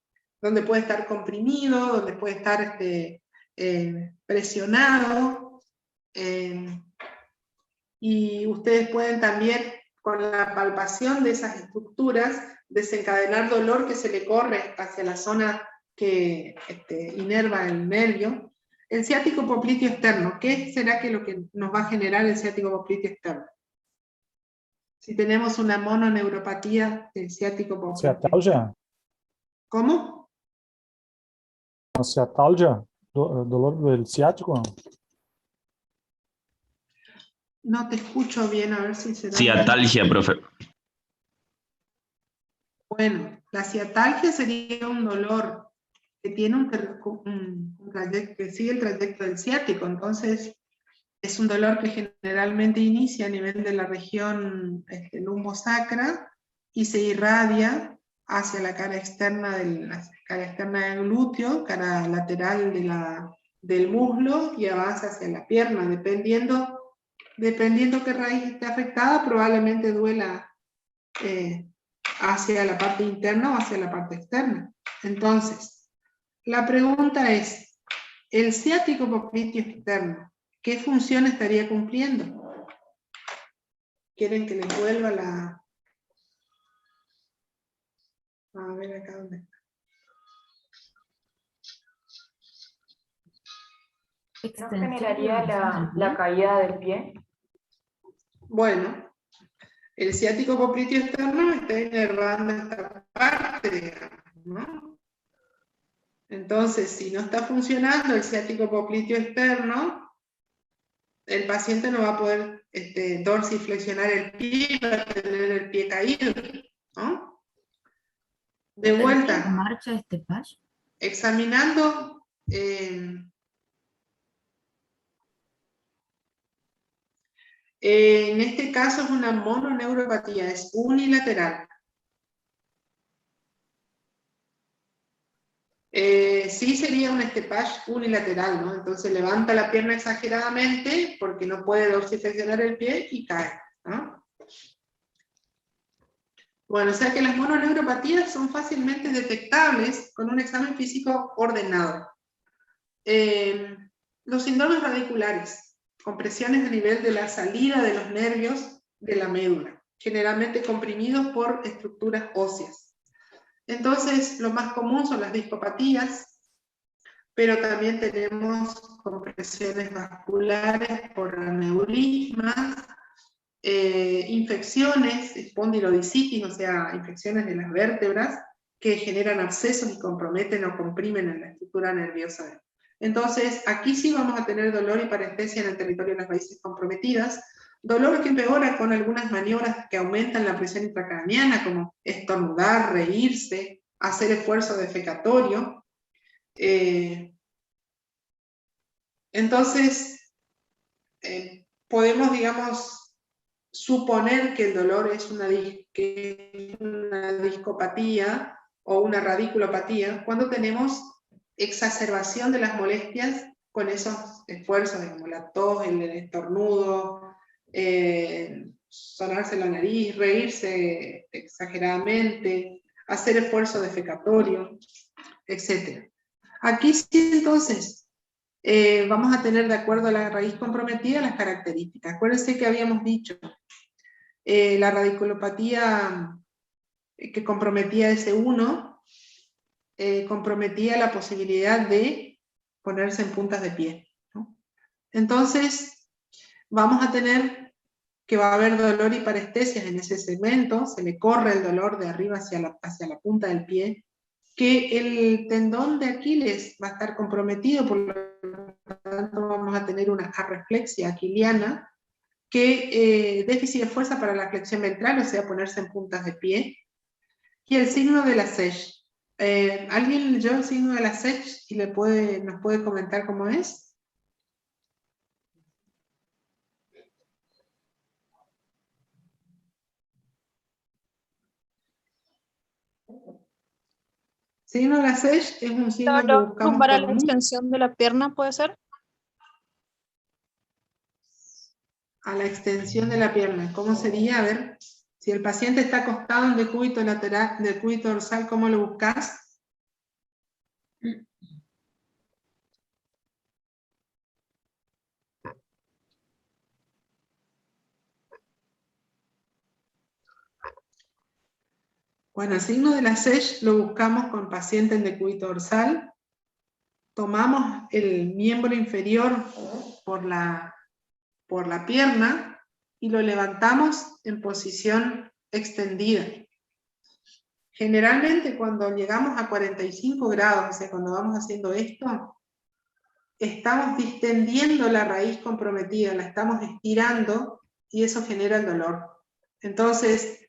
puede estar comprimido, donde puede estar presionado. Y ustedes pueden también, con la palpación de esas estructuras, desencadenar dolor que se le corre hacia la zona que inerva el nervio. El ciático popliteo externo, ¿qué será que lo que nos va a generar el ciático popliteo externo? Si tenemos una mononeuropatía del ciático popliteo. Ciatalgia? ¿Cómo? Ciatalgia? Dolor del ciático? No te escucho bien, a ver si se da. Ciatalgia, profe. Bueno, la ciatalgia sería un dolor que tiene un trayecto, que sigue el trayecto del ciático. Entonces, es un dolor que generalmente inicia a nivel de la región lumbosacra y se irradia hacia la cara externa del glúteo, cara lateral del muslo, y avanza hacia la pierna. Dependiendo qué raíz esté afectada, probablemente duela hacia la parte interna o hacia la parte externa. Entonces, la pregunta es, ¿el ciático popliteo externo qué función estaría cumpliendo? ¿Quieren que les vuelva la... A ver acá dónde está. ¿No generaría la caída del pie? Bueno, el ciático popliteo externo está inervando esta parte, digamos, ¿no? Entonces, si no está funcionando el ciático popliteo externo, el paciente no va a poder dorsiflexionar el pie y va a tener el pie caído, ¿no? De vuelta, marcha este paso? examinando en este caso es una mononeuropatía, es unilateral. Sí sería un stepage unilateral, ¿no? Entonces levanta la pierna exageradamente porque no puede dorsiflexionar el pie y cae, ¿no? Bueno, o sea que las mononeuropatías son fácilmente detectables con un examen físico ordenado. Los síndromes radiculares, compresiones a nivel de la salida de los nervios de la médula, generalmente comprimidos por estructuras óseas. Entonces, lo más común son las discopatías, pero también tenemos compresiones vasculares por aneurismas, infecciones, espondilodicitis, o sea, infecciones de las vértebras, que generan abscesos y comprometen o comprimen en la estructura nerviosa. Entonces, aquí sí vamos a tener dolor y parestesia en el territorio de las raíces comprometidas, dolor que empeora con algunas maniobras que aumentan la presión intracraneana, como estornudar, reírse, hacer esfuerzo defecatorio. Entonces, podemos, digamos, suponer que el dolor es una discopatía o una radiculopatía cuando tenemos exacerbación de las molestias con esos esfuerzos, como la tos, el estornudo, sonarse la nariz, reírse exageradamente, hacer esfuerzo defecatorio, etc. Aquí sí, entonces, vamos a tener, de acuerdo a la raíz comprometida, las características. Acuérdense que habíamos dicho, la radiculopatía que comprometía S1, comprometía la posibilidad de ponerse en puntas de pie, ¿no? Entonces, vamos a tener que va a haber dolor y parestesias en ese segmento, se le corre el dolor de arriba hacia la punta del pie, que el tendón de Aquiles va a estar comprometido, por lo tanto vamos a tener una arreflexia aquiliana, que déficit de fuerza para la flexión ventral, o sea, ponerse en puntas de pie, y el signo de la SESH. ¿Alguien leyó el signo de la SESH y nos puede comentar cómo es? Signo de la SESH es un signo que buscamos lumbar a por la extensión de la pierna, ¿puede ser? a la extensión de la pierna. ¿Cómo sería? A ver, si el paciente está acostado en decúbito lateral, decúbito dorsal, ¿cómo lo buscas? Bueno, el signo de la SESH lo buscamos con paciente en decúbito dorsal. Tomamos el miembro inferior por la pierna y lo levantamos en posición extendida. Generalmente cuando llegamos a 45 grados, o sea, cuando vamos haciendo esto, estamos distendiendo la raíz comprometida, la estamos estirando y eso genera el dolor. Entonces,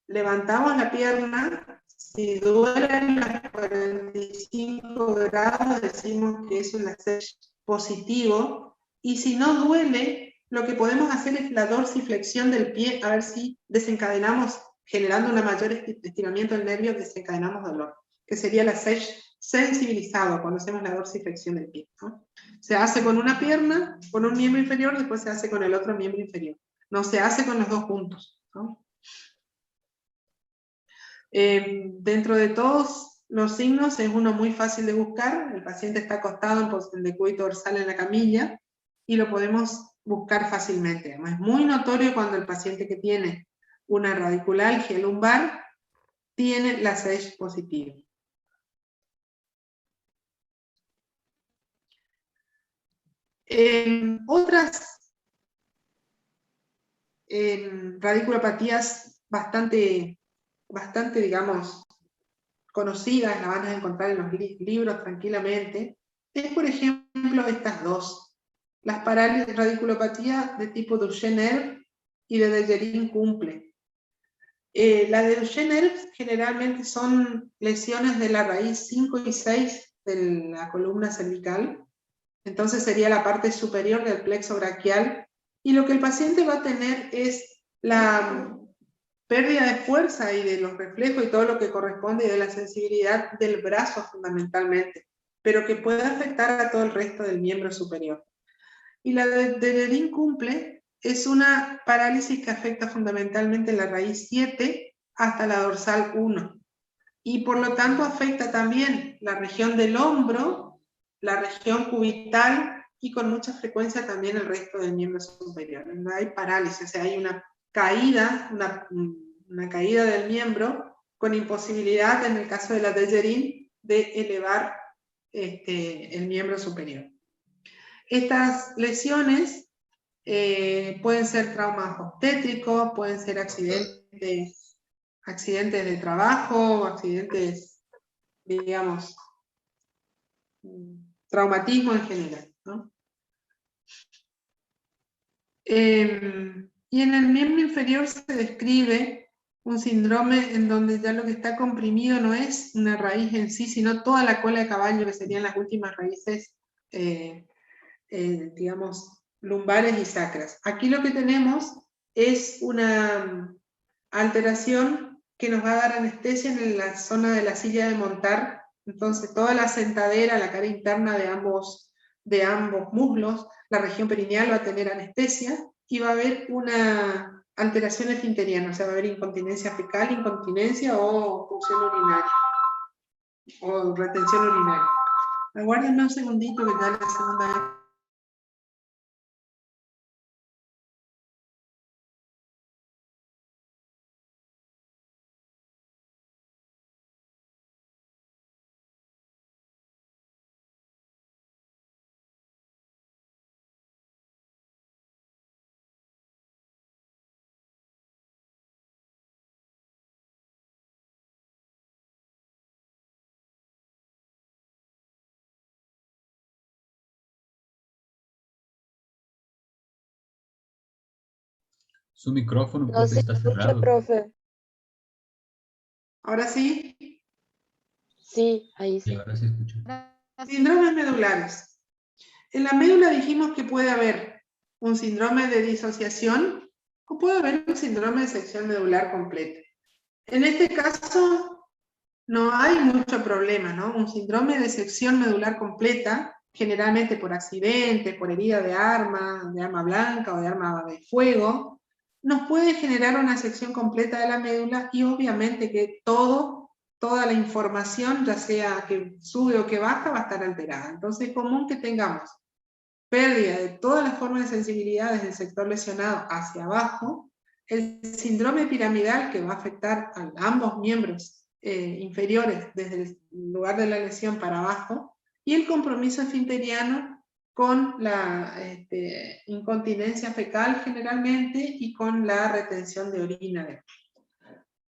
levantamos la pierna, Si duelen los 45 grados, decimos que es un lasage positivo, y si no duele, lo que podemos hacer es la dorsiflexión del pie, a ver si desencadenamos, generando un mayor estiramiento del nervio, desencadenamos dolor, que sería el lasage sensibilizado cuando hacemos la dorsiflexión del pie, ¿no? Se hace con una pierna, con un miembro inferior, después se hace con el otro miembro inferior. No se hace con los dos juntos, ¿no? Dentro de todos los signos es uno muy fácil de buscar. El paciente está acostado en posición de decúbito dorsal en la camilla y lo podemos buscar fácilmente. Además, es muy notorio cuando el paciente que tiene una radiculalgia lumbar tiene lasage positivo. Otras radiculopatías bastante, digamos, conocidas, la van a encontrar en los libros tranquilamente, es por ejemplo estas dos, las radiculopatías de tipo Duchenne y de Dejerine-Kumple. La de Duchenne generalmente son lesiones de la raíz 5 y 6 de la columna cervical, entonces sería la parte superior del plexo braquial, y lo que el paciente va a tener es la pérdida de fuerza y de los reflejos y todo lo que corresponde y de la sensibilidad del brazo fundamentalmente, pero que puede afectar a todo el resto del miembro superior. Y la de Dejerine-Kumple es una parálisis que afecta fundamentalmente la raíz 7 hasta la dorsal 1, y por lo tanto afecta también la región del hombro, la región cubital y con mucha frecuencia también el resto del miembro superior. No hay parálisis, o sea, hay una caída, una caída del miembro con imposibilidad, en el caso de la Dejerine, de elevar el miembro superior. Estas lesiones pueden ser traumas obstétricos, pueden ser accidentes de trabajo, accidentes, digamos, traumatismo en general, ¿no? Y en el miembro inferior se describe un síndrome en donde ya lo que está comprimido no es una raíz en sí, sino toda la cola de caballo, que serían las últimas raíces, digamos, lumbares y sacras. Aquí lo que tenemos es una alteración que nos va a dar anestesia en la zona de la silla de montar. Entonces toda la sentadera, la cara interna de ambos muslos, la región perineal va a tener anestesia y va a haber una alteración esfinteriana, o sea, va a haber incontinencia fecal, incontinencia o función urinaria, o retención urinaria. Aguárdenme un segundito que ya la segunda vez. Su micrófono, No profe, se está escucha, cerrado. profe. ¿Ahora sí? Sí, ahí Y sí. ahora se escucha. Síndromes medulares. En la médula dijimos que puede haber un síndrome de disociación o puede haber un síndrome de sección medular completa. En este caso no hay mucho problema, ¿no? Un síndrome de sección medular completa, generalmente por accidente, por herida de arma blanca o de arma de fuego, nos puede generar una sección completa de la médula y obviamente que toda la información, ya sea que sube o que baja, va a estar alterada. Entonces es común que tengamos pérdida de todas las formas de sensibilidad desde el sector lesionado hacia abajo, el síndrome piramidal que va a afectar a ambos miembros inferiores desde el lugar de la lesión para abajo, y el compromiso esfinteriano con la incontinencia fecal generalmente y con la retención de orina.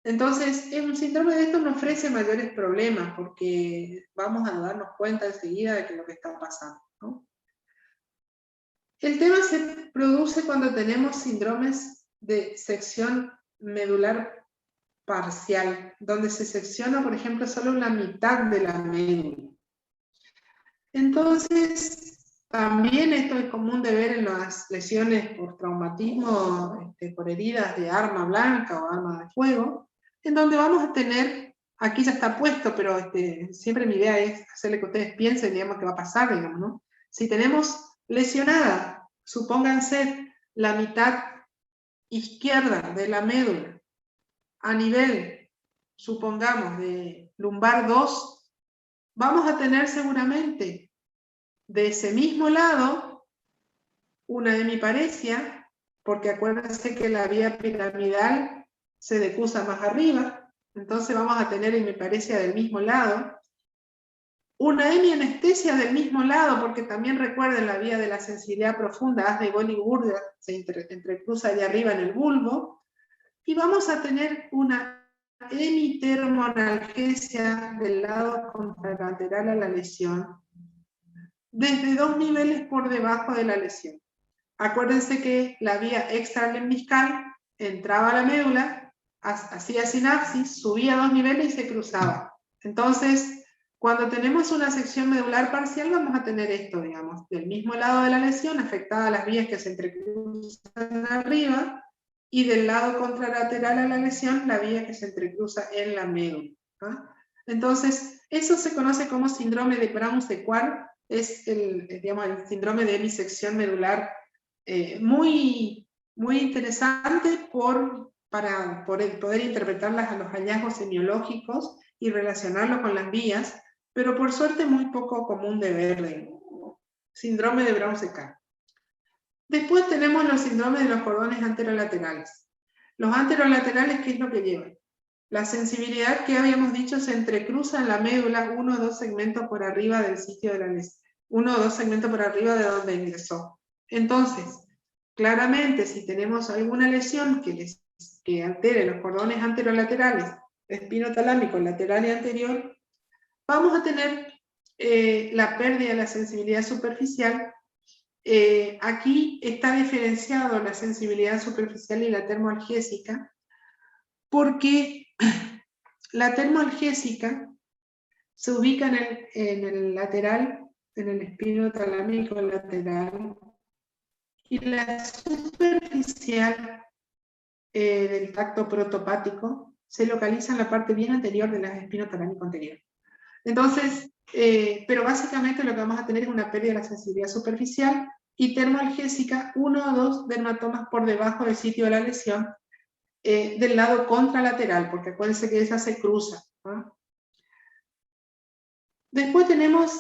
Entonces, un síndrome de esto no ofrece mayores problemas porque vamos a darnos cuenta enseguida de que lo que está pasando, ¿no? El tema se produce cuando tenemos síndromes de sección medular parcial, donde se secciona, por ejemplo, solo la mitad de la médula. Entonces, también esto es común de ver en las lesiones por traumatismo, por heridas de arma blanca o arma de fuego, en donde vamos a tener, aquí ya está puesto, pero siempre mi idea es hacerle que ustedes piensen, digamos, qué va a pasar, digamos, ¿no? Si tenemos lesionada, supónganse, la mitad izquierda de la médula, a nivel, supongamos, de lumbar 2, vamos a tener seguramente de ese mismo lado una hemiparesia, porque acuérdense que la vía piramidal se decusa más arriba, entonces vamos a tener hemiparesia del mismo lado, una hemianestesia del mismo lado, porque también recuerden la vía de la sensibilidad profunda, haz de Golgi-Gurda, se entrecruza allá arriba en el bulbo, y vamos a tener una hemitermoanalgesia del lado contralateral a la lesión, desde 2 niveles por debajo de la lesión. Acuérdense que la vía extralemniscal entraba a la médula, hacía sinapsis, subía 2 niveles y se cruzaba. Entonces, cuando tenemos una sección medular parcial, vamos a tener esto, digamos, del mismo lado de la lesión, afectadas las vías que se entrecruzan arriba, y del lado contralateral a la lesión, la vía que se entrecruza en la médula. ¿Ah? Entonces, eso se conoce como síndrome de Brown-Séquard, es digamos, el síndrome de hemisección medular muy, muy interesante para poder interpretarlas a los hallazgos semiológicos y relacionarlo con las vías, pero por suerte muy poco común de ver. Síndrome de Brown-Séquard. Después tenemos los síndromes de los cordones anterolaterales. Los anterolaterales, ¿qué es lo que llevan? La sensibilidad que habíamos dicho se entrecruza en la médula 1 o 2 segmentos por arriba del sitio de la lesión, 1 o 2 segmentos por arriba de donde ingresó. Entonces, claramente, si tenemos alguna lesión que altere los cordones anterolaterales, espinotalámico, lateral y anterior, vamos a tener la pérdida de la sensibilidad superficial. Aquí está diferenciado la sensibilidad superficial y la termoalgésica, porque la termoalgésica se ubica en el lateral, en el espinotalámico lateral, y la superficial del tacto protopático se localiza en la parte bien anterior de la espinotalámico anterior. Entonces, pero básicamente lo que vamos a tener es una pérdida de la sensibilidad superficial y termoalgésica, 1 o 2 dermatomas por debajo del sitio de la lesión, del lado contralateral, porque acuérdense que esa se cruza, ¿no? Después tenemos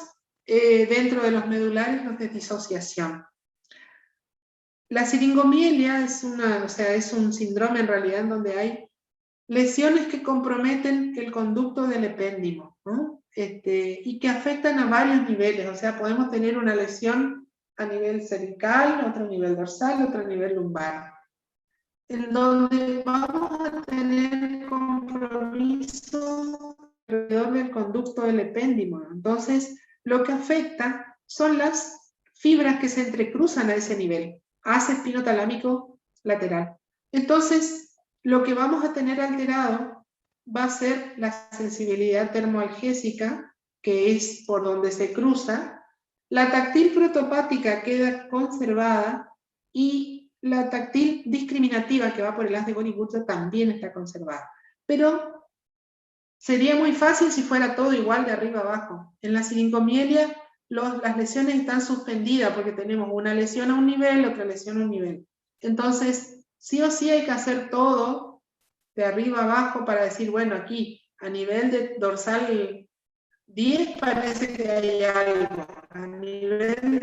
dentro de los medulares los de disociación. La siringomielia es un síndrome en realidad en donde hay lesiones que comprometen el conducto del epéndimo, ¿no? Y que afectan a varios niveles, o sea, podemos tener una lesión a nivel cervical, otro a nivel dorsal, otro a nivel lumbar, en donde vamos a tener compromiso alrededor del conducto del epéndimo. Entonces, lo que afecta son las fibras que se entrecruzan a ese nivel, hacia espinotalámico lateral. Entonces, lo que vamos a tener alterado va a ser la sensibilidad termoalgésica, que es por donde se cruza, la táctil protopática queda conservada y la táctil discriminativa que va por el haz de Golgi-Gurda también está conservada. Pero sería muy fácil si fuera todo igual de arriba abajo. En la siringomielia las lesiones están suspendidas porque tenemos una lesión a un nivel, otra lesión a un nivel. Entonces, sí o sí hay que hacer todo de arriba abajo para decir, bueno, aquí a nivel de dorsal 10 parece que hay algo, a nivel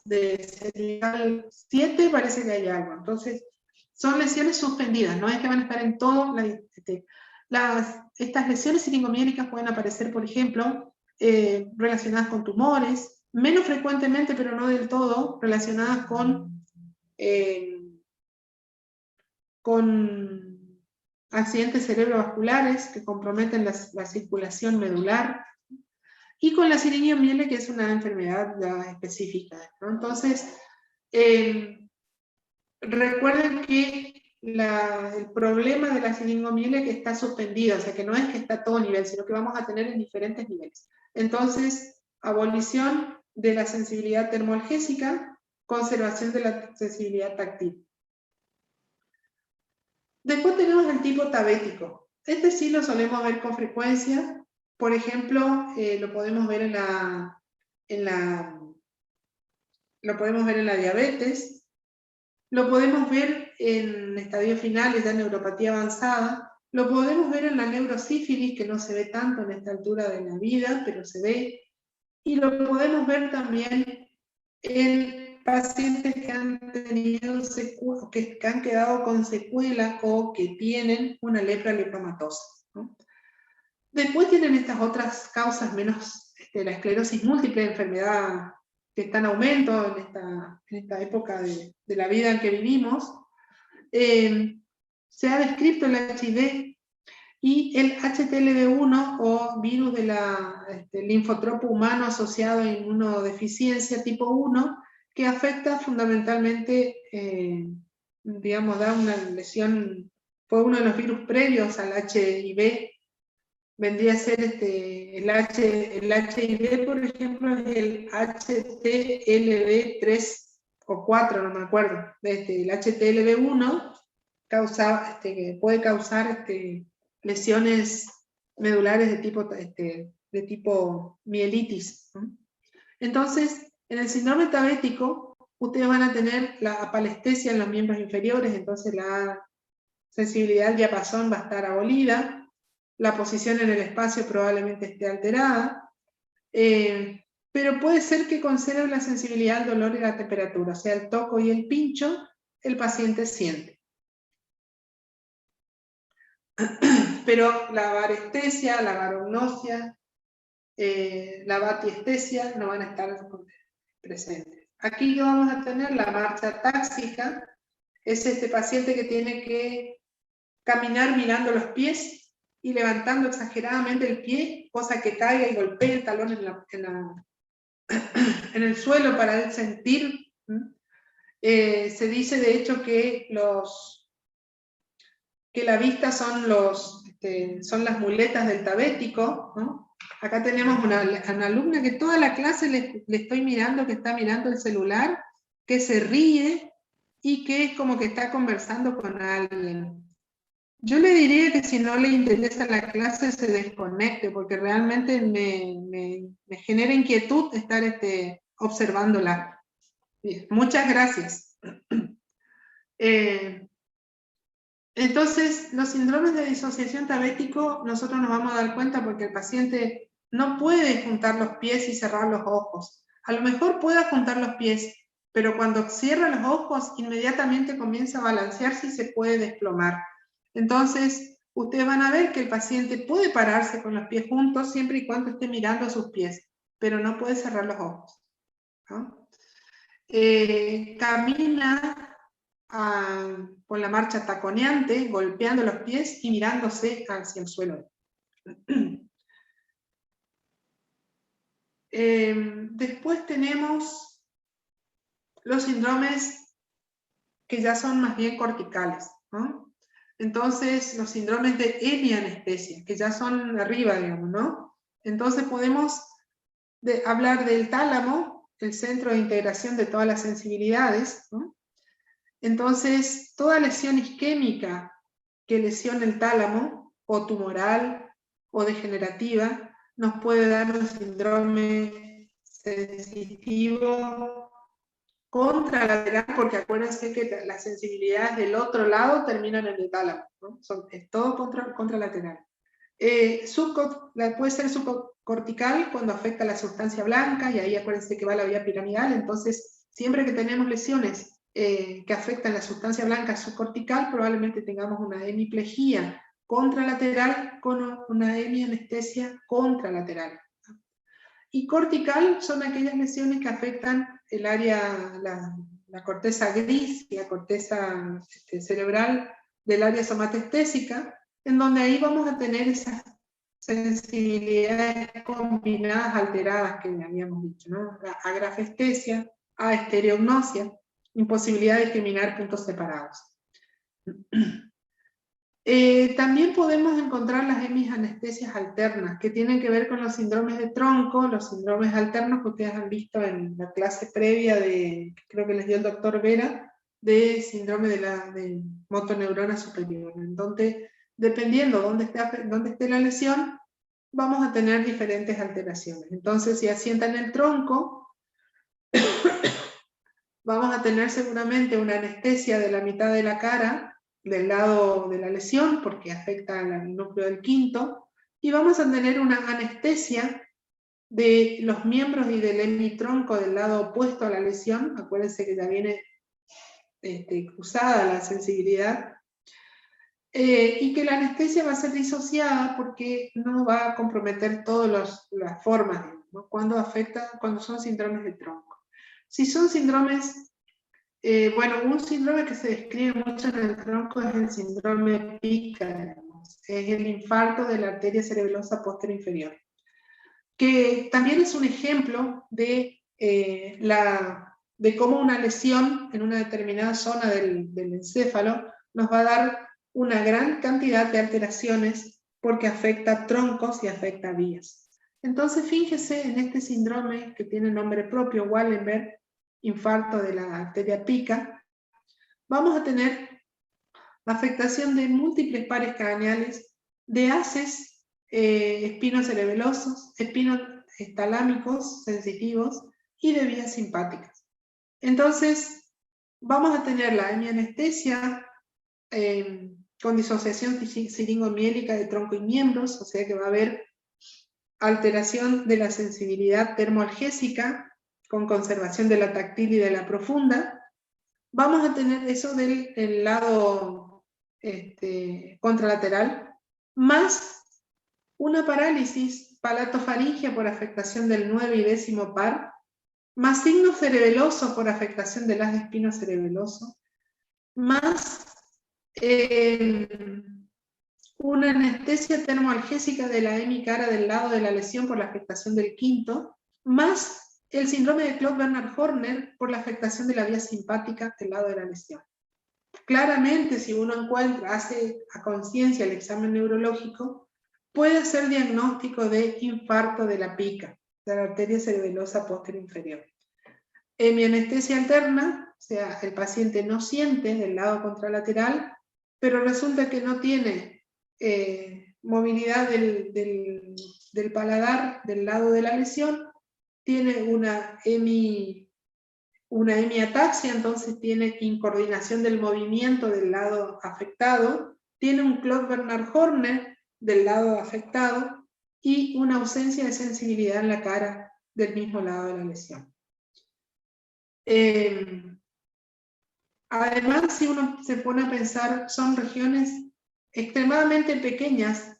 de cervical 7 parece que hay algo. Entonces, son lesiones suspendidas, no es que van a estar en todo. Estas lesiones siringomiélicas pueden aparecer, por ejemplo, relacionadas con tumores, menos frecuentemente, pero no del todo, relacionadas con accidentes cerebrovasculares que comprometen la circulación medular, y con la siringomielia, que es una enfermedad ya específica, ¿no? Entonces, recuerden que el problema de la siringomielia es que está suspendida, o sea que no es que está a todo nivel, sino que vamos a tener en diferentes niveles. Entonces, abolición de la sensibilidad termoalgésica, conservación de la sensibilidad táctil. Después tenemos el tipo tabético. Este sí lo solemos ver con frecuencia. Por ejemplo, lo podemos ver lo podemos ver en la diabetes, lo podemos ver en estadios finales de neuropatía avanzada, lo podemos ver en la neurosífilis, que no se ve tanto en esta altura de la vida, pero se ve, y lo podemos ver también en pacientes que han tenido que han quedado con secuela o que tienen una lepra lepromatosa, ¿no? Después tienen estas otras causas menos, la esclerosis múltiple, enfermedad que está en aumento en esta época de la vida en que vivimos. Se ha descrito el HIV y el HTLV1 o virus de linfotropo humano asociado a inmunodeficiencia tipo 1, que afecta fundamentalmente, digamos, da una lesión, fue uno de los virus previos al HIV. Vendría a ser el HIV, por ejemplo, es el HTLV3 o 4, no me acuerdo. El HTLV1 que puede causar lesiones medulares de tipo mielitis, ¿no? Entonces, en el síndrome tabético, ustedes van a tener la apalestesia en los miembros inferiores, entonces la sensibilidad al diapasón va a estar abolida. La posición en el espacio probablemente esté alterada, pero puede ser que conserve la sensibilidad al dolor y la temperatura, o sea, el toco y el pincho, el paciente siente. Pero la varestesia, la varognosia, la batiestesia no van a estar presentes. Aquí vamos a tener la marcha táxica, es este paciente que tiene que caminar mirando los pies y levantando exageradamente el pie, cosa que caiga y golpee el talón en el suelo para él sentir. Se dice de hecho que la vista son las muletas del tabético, ¿no? Acá tenemos una alumna que toda la clase le estoy mirando, que está mirando el celular, que se ríe y que es como que está conversando con alguien. Yo le diría que si no le interesa la clase se desconecte, porque realmente me genera inquietud estar observándola. Bien, muchas gracias. Entonces, los síndromes de disociación tabético, nosotros nos vamos a dar cuenta porque el paciente no puede juntar los pies y cerrar los ojos. A lo mejor pueda juntar los pies, pero cuando cierra los ojos, inmediatamente comienza a balancearse y se puede desplomar. Entonces, ustedes van a ver que el paciente puede pararse con los pies juntos siempre y cuando esté mirando sus pies, pero no puede cerrar los ojos, ¿no? Camina con la marcha taconeante, golpeando los pies y mirándose hacia el suelo. Después tenemos los síndromes que ya son más bien corticales, ¿no? Entonces, los síndromes de hemianestesia, que ya son arriba, digamos, ¿no? Entonces podemos hablar del tálamo, el centro de integración de todas las sensibilidades, ¿no? Entonces, toda lesión isquémica que lesione el tálamo, o tumoral, o degenerativa, nos puede dar un síndrome sensitivo contralateral, porque acuérdense que las sensibilidades del otro lado terminan en el tálamo, ¿no? Es todo contralateral. Puede ser subcortical cuando afecta la sustancia blanca, y ahí acuérdense que va la vía piramidal. Entonces, siempre que tenemos lesiones que afectan la sustancia blanca subcortical, probablemente tengamos una hemiplegia contralateral con una hemianestesia contralateral. Y cortical son aquellas lesiones que afectan el área, la corteza gris y la corteza cerebral del área somatestésica, en donde ahí vamos a tener esas sensibilidades combinadas alteradas que habíamos dicho, ¿no? La agrafestesia, aestereognosia, imposibilidad de discriminar puntos separados. También podemos encontrar las hemianestesias alternas, que tienen que ver con los síndromes de tronco, los síndromes alternos que ustedes han visto en la clase previa creo que les dio el doctor Vera, de síndrome de motoneurona superior. Entonces, dependiendo dónde esté la lesión, vamos a tener diferentes alteraciones. Entonces, si asienta en el tronco, vamos a tener seguramente una anestesia de la mitad de la cara, del lado de la lesión, porque afecta al núcleo del quinto, y vamos a tener una anestesia de los miembros y del hemitronco del lado opuesto a la lesión. Acuérdense que ya viene cruzada la sensibilidad, y que la anestesia va a ser disociada porque no va a comprometer todas las formas, ¿no? Cuando son síndromes de tronco. Si son síndromes, bueno, un síndrome que se describe mucho en el tronco es el síndrome PICA, digamos. Es el infarto de la arteria cerebelosa posterior inferior, que también es un ejemplo de cómo una lesión en una determinada zona del encéfalo nos va a dar una gran cantidad de alteraciones porque afecta troncos y afecta vías. Entonces fíjese en este síndrome que tiene nombre propio, Wallenberg, infarto de la arteria PICA, vamos a tener afectación de múltiples pares craneales, de haces espinocerebelosos, espinos talámicos sensitivos y de vías simpáticas. Entonces, vamos a tener la hemianestesia con disociación siringomiélica de tronco y miembros, o sea que va a haber alteración de la sensibilidad termoalgésica con conservación de la táctil y de la profunda. Vamos a tener eso del lado contralateral, más una parálisis palatofaringia por afectación del 9 y 10º par, más signo cerebeloso por afectación del haz de espino cerebeloso, más una anestesia termoalgésica de la hemicara del lado de la lesión por la afectación del quinto, más el síndrome de Claude-Bernard-Horner por la afectación de la vía simpática del lado de la lesión. Claramente, si uno hace a conciencia el examen neurológico, puede hacer diagnóstico de infarto de la PICA, de la arteria cerebelosa posterior inferior. Hemianestesia alterna, o sea, el paciente no siente del lado contralateral, pero resulta que no tiene movilidad del paladar del lado de la lesión, tiene una hemiataxia, entonces tiene incoordinación del movimiento del lado afectado, tiene un Claude-Bernard-Horner del lado afectado y una ausencia de sensibilidad en la cara del mismo lado de la lesión. Además, si uno se pone a pensar, son regiones extremadamente pequeñas,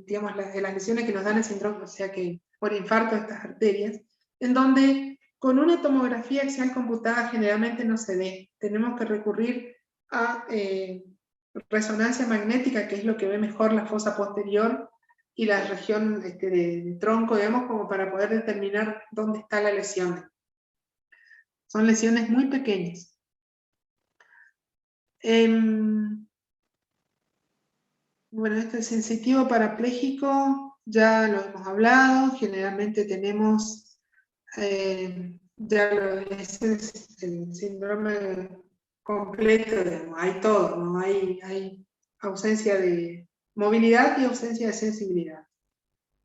digamos, las lesiones que nos dan el síndrome, o sea que por infarto de estas arterias, en donde con una tomografía axial computada generalmente no se ve. Tenemos que recurrir a resonancia magnética, que es lo que ve mejor la fosa posterior y la región de tronco, digamos, como para poder determinar dónde está la lesión. Son lesiones muy pequeñas. Bueno, este sensitivo parapléjico ya lo hemos hablado. Generalmente tenemos ese es el síndrome completo, digamos, hay todo, ¿no? Hay ausencia de movilidad y ausencia de sensibilidad.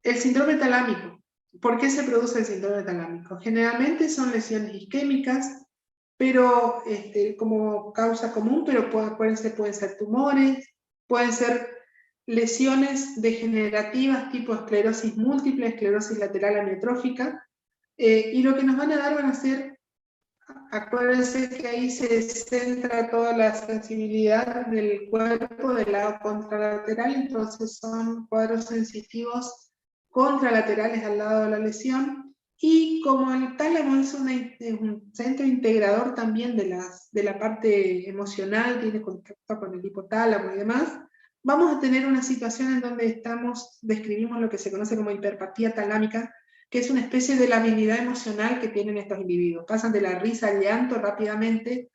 El síndrome talámico. ¿Por qué se produce el síndrome talámico? Generalmente son lesiones isquémicas, pero como causa común, pero pueden ser tumores, pueden ser lesiones degenerativas tipo esclerosis múltiple, esclerosis lateral amiotrófica, y lo que nos van a dar van a ser, acuérdense que ahí se centra toda la sensibilidad del cuerpo del lado contralateral, entonces son cuadros sensitivos contralaterales al lado de la lesión, y como el tálamo es un centro integrador también de la parte emocional, tiene contacto con el hipotálamo y demás, vamos a tener una situación en donde describimos lo que se conoce como hiperpatía talámica, que es una especie de labilidad emocional que tienen estos individuos. Pasan de la risa al llanto rápidamente,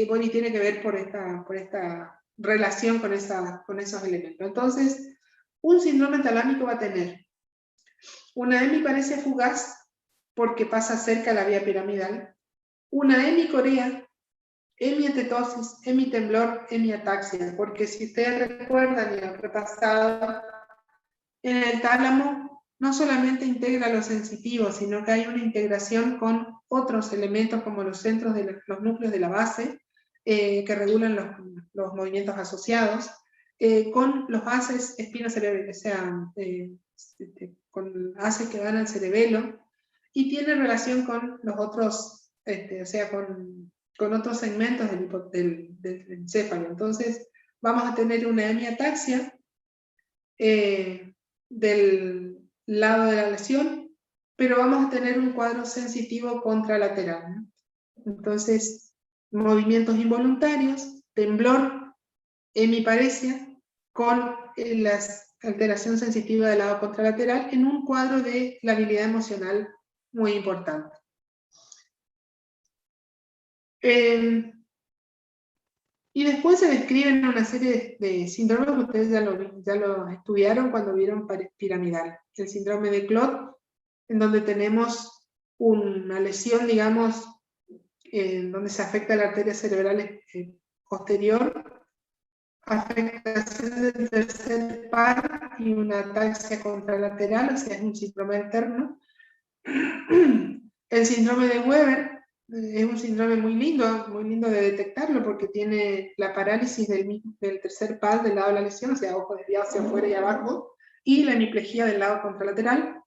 bueno, y tiene que ver por esta relación con esos elementos. Entonces, un síndrome talámico va a tener una hemiparesia fugaz, porque pasa cerca de la vía piramidal, una hemicorea, hemiatetosis, hemitemblor, hemiataxia, porque si ustedes recuerdan y han repasado, en el tálamo no solamente integra lo sensitivo, sino que hay una integración con otros elementos como los centros de los núcleos de la base, que regulan los movimientos asociados, con los haces espinocerebrales, o sea, con haces que van al cerebelo, y tiene relación con los otros, o sea, con otros segmentos del encéfalo. Entonces, vamos a tener una hemiataxia del lado de la lesión, pero vamos a tener un cuadro sensitivo contralateral, ¿no? Entonces, movimientos involuntarios, temblor, hemiparesia, con la alteración sensitiva del lado contralateral en un cuadro de labilidad emocional muy importante. Y después se describen una serie de síndromes que ustedes ya lo estudiaron cuando vieron piramidal. El síndrome de Clot, en donde tenemos una lesión, digamos, en donde se afecta la arteria cerebral posterior, afectación del tercer par y una ataxia contralateral, o sea, es un síndrome alterno. El síndrome de Weber es un síndrome muy lindo de detectarlo, porque tiene la parálisis del tercer par del lado de la lesión, o sea, ojo desviado hacia afuera y abajo, y la hemiplegia del lado contralateral.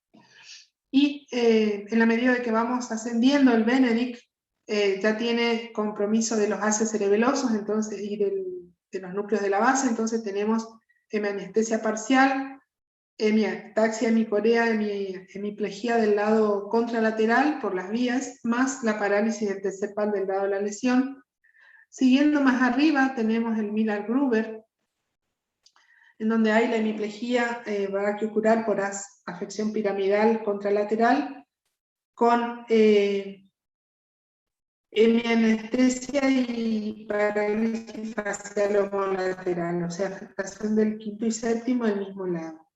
Y en la medida de que vamos ascendiendo, el Benedict ya tiene compromiso de los haces cerebelosos, entonces, y de los núcleos de la base, entonces tenemos hemianestesia parcial, hemiataxia, hemicorea, hemiplegia del lado contralateral por las vías, más la parálisis del tercer par del lado de la lesión. Siguiendo más arriba tenemos el Miller-Gruber, en donde hay la hemiplegia brachiocular por afección piramidal contralateral, con hemianestesia y parálisis facial homolateral, o sea, afectación del quinto y séptimo del mismo lado.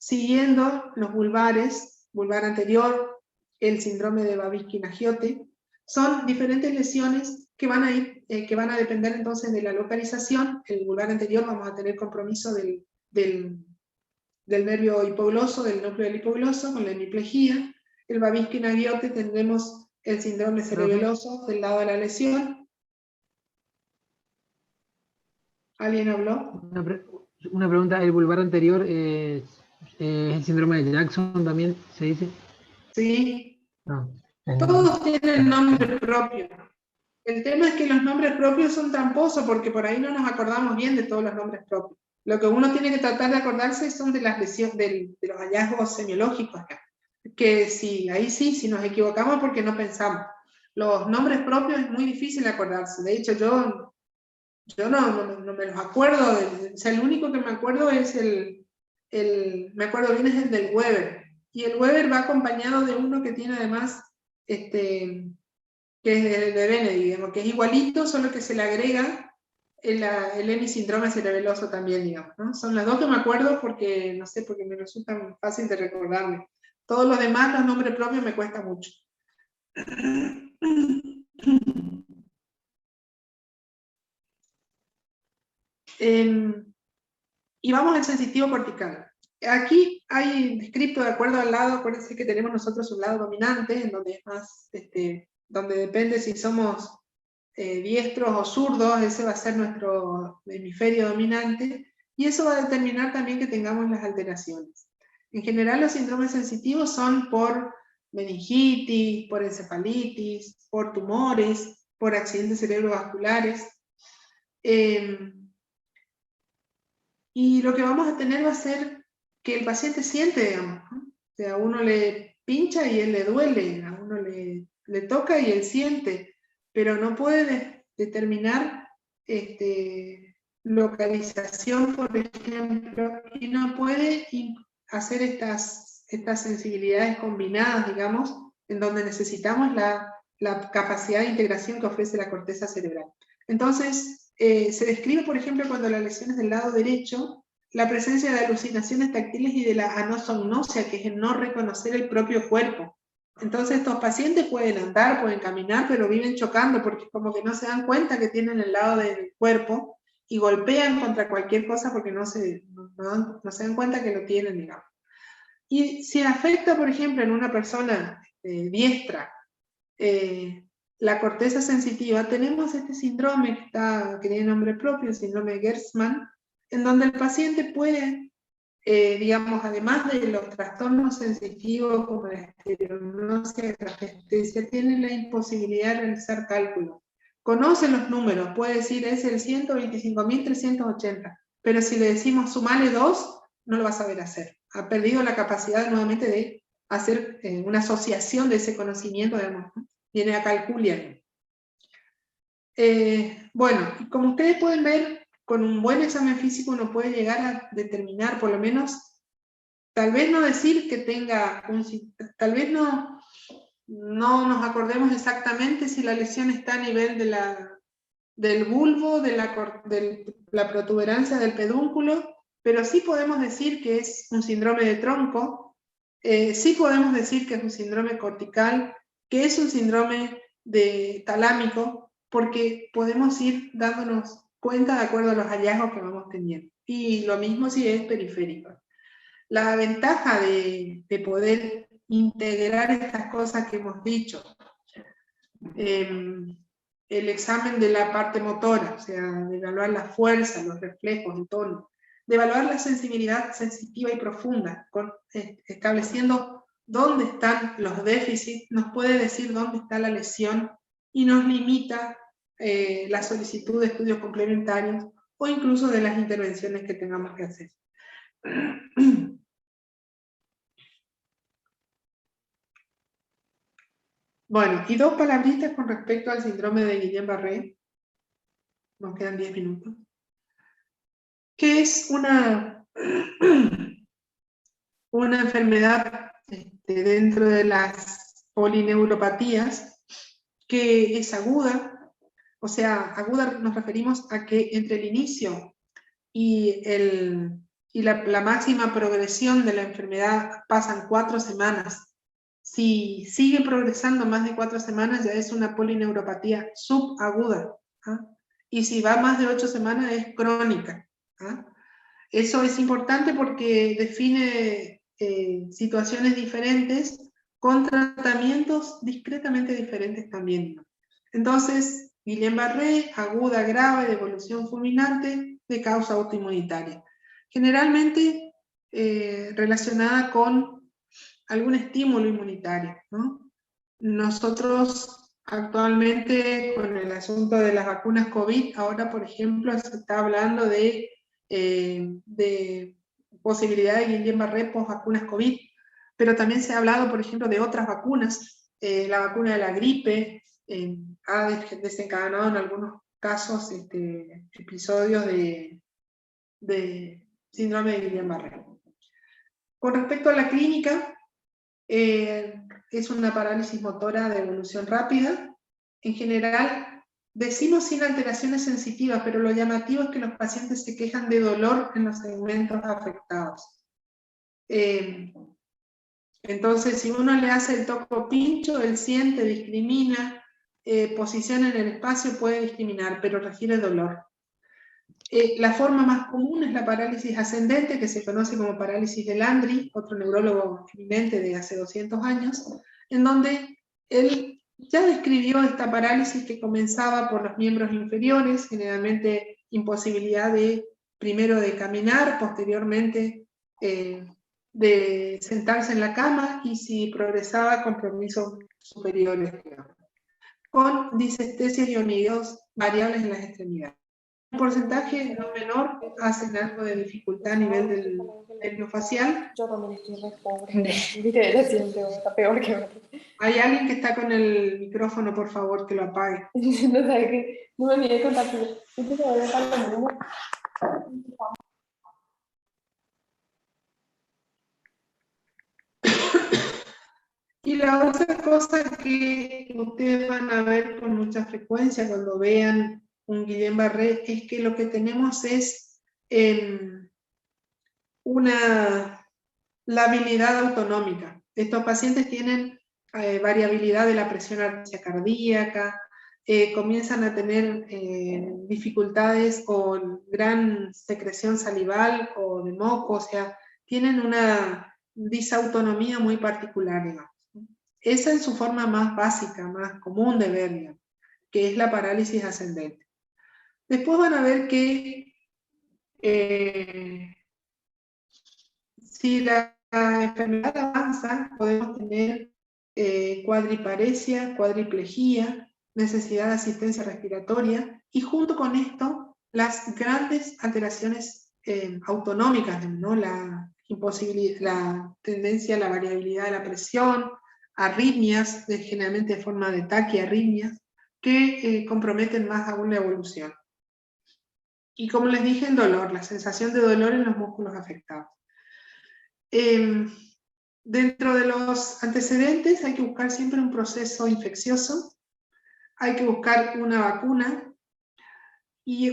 Siguiendo los vulvares, vulvar anterior, el síndrome de Babinski-Nagioti, son diferentes lesiones que van a depender entonces de la localización. El vulvar anterior vamos a tener compromiso del nervio hipogloso, del núcleo del hipogloso, con la hemiplegia. El Babinski-Nagioti tendremos el síndrome cerebeloso del lado de la lesión. ¿Alguien habló? Una pregunta, ¿el vulvar anterior es el síndrome de Jackson también se dice? Sí. No. Todos tienen nombre propio. El tema es que los nombres propios son tramposos, porque por ahí no nos acordamos bien de todos los nombres propios. Lo que uno tiene que tratar de acordarse son de las lesiones, de los hallazgos semiológicos acá. Que sí, ahí sí, si nos equivocamos porque no pensamos. Los nombres propios es muy difícil acordarse. De hecho, yo no me los acuerdo. O sea, el único que me acuerdo es me acuerdo bien, es el del Weber. Y el Weber va acompañado de uno que tiene además, que es el de Benedict, digamos, que es igualito, solo que se le agrega el hemisindrome cerebeloso también, digamos, ¿no? Son las dos que me acuerdo porque, no sé, porque me resultan fácil de recordarme. Todos los demás, los nombres propios, me cuesta mucho. Y vamos al sensitivo cortical. Aquí hay descrito de acuerdo al lado. Acuérdense que tenemos nosotros un lado dominante, en donde es más, donde depende si somos diestros o zurdos, ese va a ser nuestro hemisferio dominante, y eso va a determinar también que tengamos las alteraciones. En general, los síndromes sensitivos son por meningitis, por encefalitis, por tumores, por accidentes cerebrovasculares. Y lo que vamos a tener va a ser que el paciente siente, digamos, ¿no? O sea, a uno le pincha y él le duele, a uno le toca y él siente, pero no puede determinar localización, por ejemplo, y no puede hacer estas sensibilidades combinadas, digamos, en donde necesitamos la la capacidad de integración que ofrece la corteza cerebral. Entonces, se describe, por ejemplo, cuando la lesión es del lado derecho, la presencia de alucinaciones táctiles y de la anosognosia, que es el no reconocer el propio cuerpo. Entonces estos pacientes pueden andar, pueden caminar, pero viven chocando porque como que no se dan cuenta que tienen el lado del cuerpo y golpean contra cualquier cosa porque no se dan cuenta que lo tienen, digamos. Y si afecta, por ejemplo, en una persona diestra, la corteza sensitiva, tenemos este síndrome que tiene nombre propio, el síndrome de Gerstmann, en donde el paciente puede, digamos, además de los trastornos sensitivos como la estereognosia, la resistencia, tiene la imposibilidad de realizar cálculos. Conoce los números, puede decir es el 125.380, pero si le decimos sumale 2, no lo va a saber hacer. Ha perdido la capacidad nuevamente de hacer una asociación de ese conocimiento, digamos, ¿no? Viene a calcular. Bueno, como ustedes pueden ver, con un buen examen físico uno puede llegar a determinar, por lo menos, tal vez no decir que tenga tal vez no nos acordemos exactamente si la lesión está a nivel del bulbo, de la protuberancia del pedúnculo, pero sí podemos decir que es un síndrome de tronco, sí podemos decir que es un síndrome cortical, que es un síndrome talámico, porque podemos ir dándonos cuenta de acuerdo a los hallazgos que vamos teniendo. Y lo mismo si es periférico. La ventaja de poder integrar estas cosas que hemos dicho, el examen de la parte motora, o sea, de evaluar la fuerza, los reflejos, el tono, de evaluar la sensibilidad sensitiva y profunda, estableciendo dónde están los déficits, nos puede decir dónde está la lesión y nos limita la solicitud de estudios complementarios o incluso de las intervenciones que tengamos que hacer. Bueno, y 2 palabritas con respecto al síndrome de Guillain-Barré. Nos quedan 10 minutos. Que es una enfermedad dentro de las polineuropatías que es aguda. O sea, aguda nos referimos a que entre el inicio y la máxima progresión de la enfermedad pasan 4 semanas. Si sigue progresando más de 4 semanas ya es una polineuropatía subaguda, ¿ah? Y si va más de 8 semanas es crónica, ¿ah? Eso es importante porque define situaciones diferentes con tratamientos discretamente diferentes también. Entonces, Guillain-Barré, aguda, grave, de evolución fulminante, de causa autoinmunitaria. Generalmente relacionada con algún estímulo inmunitario, ¿no? Nosotros actualmente con el asunto de las vacunas COVID, ahora por ejemplo se está hablando de posibilidad de Guillain-Barré post vacunas COVID, pero también se ha hablado por ejemplo de otras vacunas, la vacuna de la gripe ha desencadenado en algunos casos episodios de síndrome de Guillain-Barré. Con respecto a la clínica, es una parálisis motora de evolución rápida. En general, decimos sin alteraciones sensitivas, pero lo llamativo es que los pacientes se quejan de dolor en los segmentos afectados. Entonces, si uno le hace el toco pincho, él siente, discrimina, posición en el espacio puede discriminar, pero refiere dolor. La forma más común es la parálisis ascendente, que se conoce como parálisis de Landry, otro neurólogo eminente de hace 200 años, en donde él ya describió esta parálisis que comenzaba por los miembros inferiores, generalmente imposibilidad primero de caminar, posteriormente de sentarse en la cama, y si progresaba, compromisos superiores, con disestesias y hormigueos variables en las extremidades. Un porcentaje no menor hacen algo de dificultad a nivel del glenofacial. Yo también estoy re pobre. Viste, ella siempre está peor que otro. Hay alguien que está con el micrófono, por favor, que lo apague. No sabes que no me olvidé de contarte. Viste que voy a estar lo mismo. Y la otra cosa cosa que ustedes van a ver con mucha frecuencia cuando vean un Guillain-Barré es que lo que tenemos es la habilidad autonómica. Estos pacientes tienen variabilidad de la presión arterial cardíaca, comienzan a tener dificultades con gran secreción salival o de moco, o sea, tienen una disautonomía muy particular, digamos. Esa es su forma más básica, más común de ver, digamos, que es la parálisis ascendente. Después van a ver que si la enfermedad avanza, podemos tener cuadriparesia, cuadriplegia, necesidad de asistencia respiratoria, y junto con esto, las grandes alteraciones autonómicas, ¿no? La tendencia a la variabilidad de la presión, arritmias, generalmente de forma de taquiarritmias, que comprometen más aún la evolución. Y como les dije, el dolor, la sensación de dolor en los músculos afectados. Dentro de los antecedentes hay que buscar siempre un proceso infeccioso, hay que buscar una vacuna,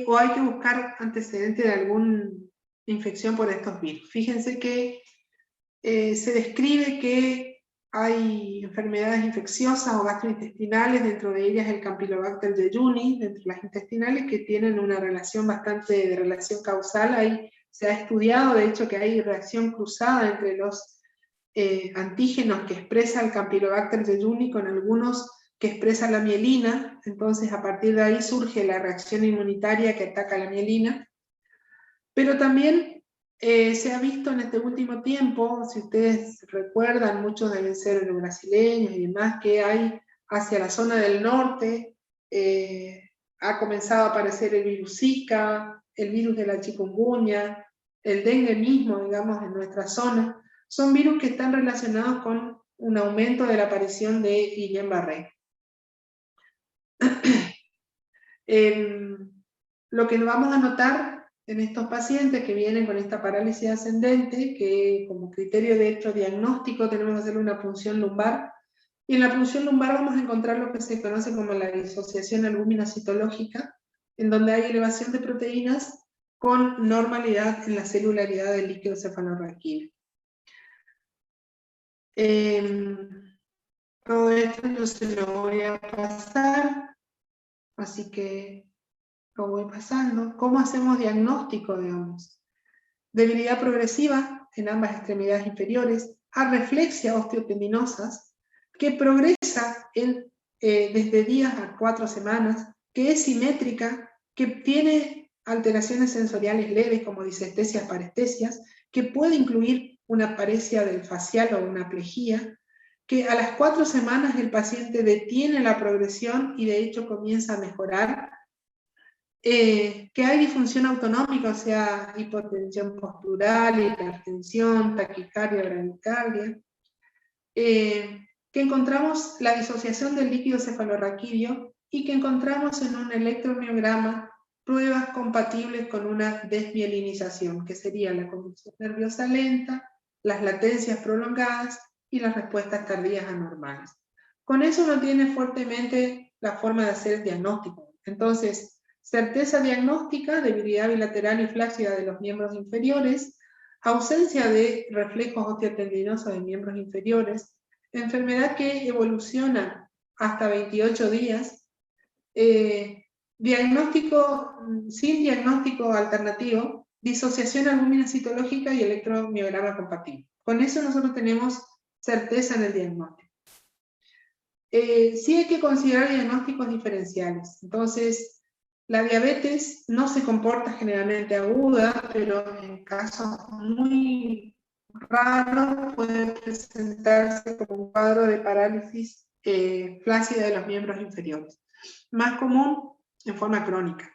o hay que buscar antecedentes de alguna infección por estos virus. Fíjense que se describe que hay enfermedades infecciosas o gastrointestinales, dentro de ellas el Campylobacter jejuni, dentro de las intestinales, que tienen una relación bastante de relación causal. Ahí se ha estudiado, de hecho, que hay reacción cruzada entre los antígenos que expresa el Campylobacter jejuni con algunos que expresan la mielina. Entonces, a partir de ahí surge la reacción inmunitaria que ataca la mielina. Pero también se ha visto en este último tiempo, si ustedes recuerdan, muchos deben ser brasileños y demás, que hay hacia la zona del norte, ha comenzado a aparecer el virus Zika, el virus de la chikungunya, el dengue mismo, digamos, en nuestra zona. Son virus que están relacionados con un aumento de la aparición de Guillain-Barré. Lo que vamos a notar en estos pacientes que vienen con esta parálisis ascendente, que como criterio de hecho diagnóstico tenemos que hacer una punción lumbar, y en la punción lumbar vamos a encontrar lo que se conoce como la disociación albúmina citológica, en donde hay elevación de proteínas con normalidad en la celularidad del líquido cefalorraquídeo. Todo esto yo se lo voy a pasar, así que lo voy pasando. ¿Cómo hacemos diagnóstico, digamos? Debilidad progresiva en ambas extremidades inferiores, arreflexia osteotendinosas, que progresa desde días a 4 semanas, que es simétrica, que tiene alteraciones sensoriales leves como disestesias, parestesias, que puede incluir una paresia del facial o una plejía, que a las 4 semanas el paciente detiene la progresión y de hecho comienza a mejorar, que hay disfunción autonómica, o sea, hipotensión postural, hipertensión, taquicardia, bradicardia, que encontramos la disociación del líquido cefalorraquídeo y que encontramos en un electromiograma pruebas compatibles con una desmielinización, que sería la conducción nerviosa lenta, las latencias prolongadas y las respuestas tardías anormales. Con eso uno tiene fuertemente la forma de hacer el diagnóstico. Entonces, certeza diagnóstica, debilidad bilateral y flácida de los miembros inferiores, ausencia de reflejos osteotendinosos de miembros inferiores, enfermedad que evoluciona hasta 28 días, diagnóstico sin diagnóstico alternativo, disociación albúmina citológica y electromiograma compatible. Con eso nosotros tenemos certeza en el diagnóstico. Sí hay que considerar diagnósticos diferenciales. Entonces, la diabetes no se comporta generalmente aguda, pero en casos muy raros puede presentarse como un cuadro de parálisis flácida de los miembros inferiores. Más común en forma crónica.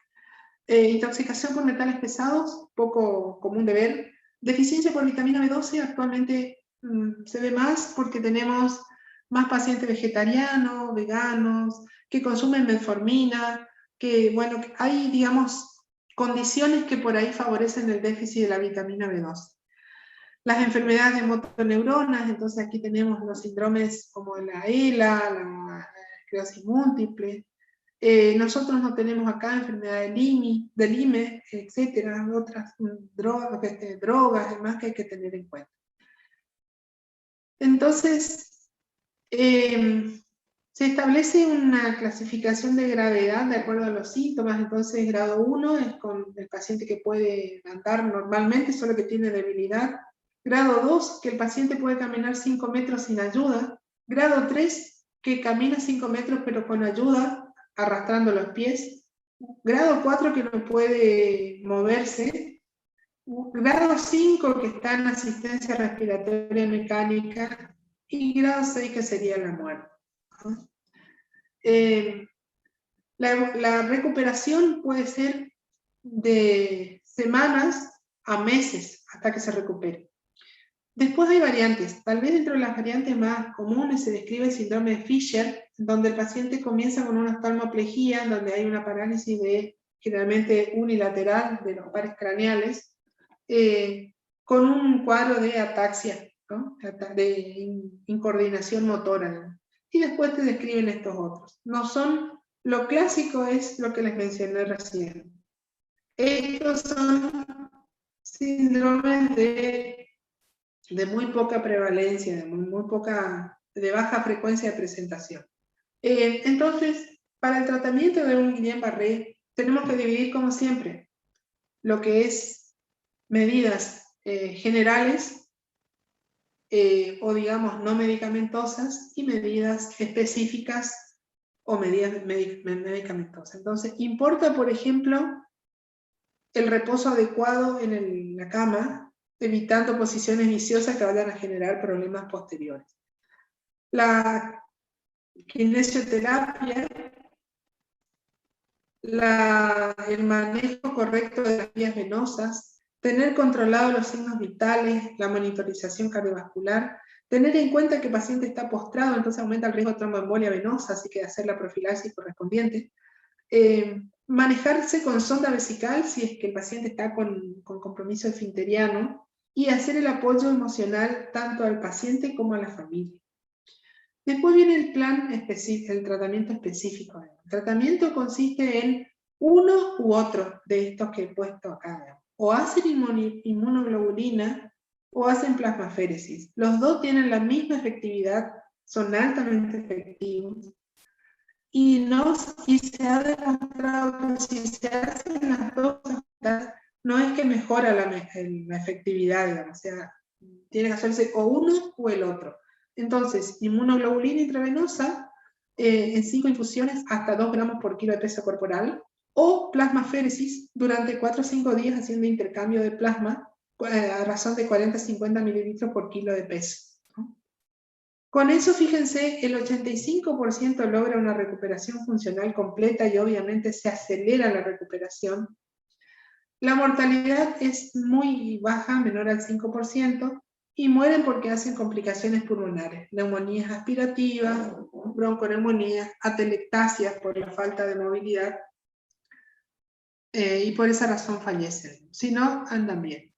Intoxicación por metales pesados, poco común de ver. Deficiencia por vitamina B12 actualmente se ve más porque tenemos más pacientes vegetarianos, veganos, que consumen metformina, que bueno, hay, digamos, condiciones que por ahí favorecen el déficit de la vitamina B12. Las enfermedades de motoneuronas, entonces aquí tenemos los síndromes como la ELA, la esclerosis múltiple. Nosotros no tenemos acá enfermedad del IME, etcétera, otras drogas, demás que hay que tener en cuenta. Entonces, se establece una clasificación de gravedad de acuerdo a los síntomas. Entonces, grado 1 es con el paciente que puede andar normalmente, solo que tiene debilidad. Grado 2, que el paciente puede caminar 5 metros sin ayuda. Grado 3, que camina 5 metros pero con ayuda, arrastrando los pies. Grado 4, que no puede moverse. Grado 5, que está en asistencia respiratoria mecánica. Y grado 6, que sería la muerte. La recuperación puede ser de semanas a meses hasta que se recupere. Después hay variantes. Tal vez dentro de las variantes más comunes se describe el síndrome de Fisher, donde el paciente comienza con una oftalmoplegia, donde hay una parálisis generalmente unilateral de los pares craneales, con un cuadro de ataxia, ¿no? De incoordinación motora, ¿no? Y después te describen estos otros. No son, lo clásico es lo que les mencioné recién. Estos son síndromes de muy poca prevalencia, de baja frecuencia de presentación. Entonces, para el tratamiento de un Guillain-Barré, tenemos que dividir como siempre lo que es medidas generales, o digamos no medicamentosas, y medidas específicas o medidas medicamentosas. Entonces, importa, por ejemplo, el reposo adecuado en la cama, evitando posiciones viciosas que vayan a generar problemas posteriores. La kinesioterapia, el manejo correcto de las vías venosas, tener controlados los signos vitales, la monitorización cardiovascular, tener en cuenta que el paciente está postrado, entonces aumenta el riesgo de tromboembolia venosa, así que hacer la profilaxis correspondiente. Manejarse con sonda vesical si es que el paciente está con compromiso esfinteriano, y hacer el apoyo emocional tanto al paciente como a la familia. Después viene el plan específico, el tratamiento específico. El tratamiento consiste en uno u otro de estos que he puesto acá. O hacen inmunoglobulina o hacen plasmaféresis. Los dos tienen la misma efectividad, son altamente efectivos. Y se ha demostrado que si se hacen las dos cosas, no es que mejora la efectividad, digamos, o sea, tiene que hacerse o uno o el otro. Entonces, inmunoglobulina intravenosa en 5 infusiones hasta 2 gramos por kilo de peso corporal, o plasmaféresis durante 4 o 5 días haciendo intercambio de plasma a razón de 40-50 mililitros por kilo de peso, ¿no? Con eso, fíjense, el 85% logra una recuperación funcional completa y obviamente se acelera la recuperación. La mortalidad es muy baja, menor al 5%, y mueren porque hacen complicaciones pulmonares, neumonías aspirativas, bronconeumonías, atelectasias por la falta de movilidad, y por esa razón fallecen. Si no, andan bien.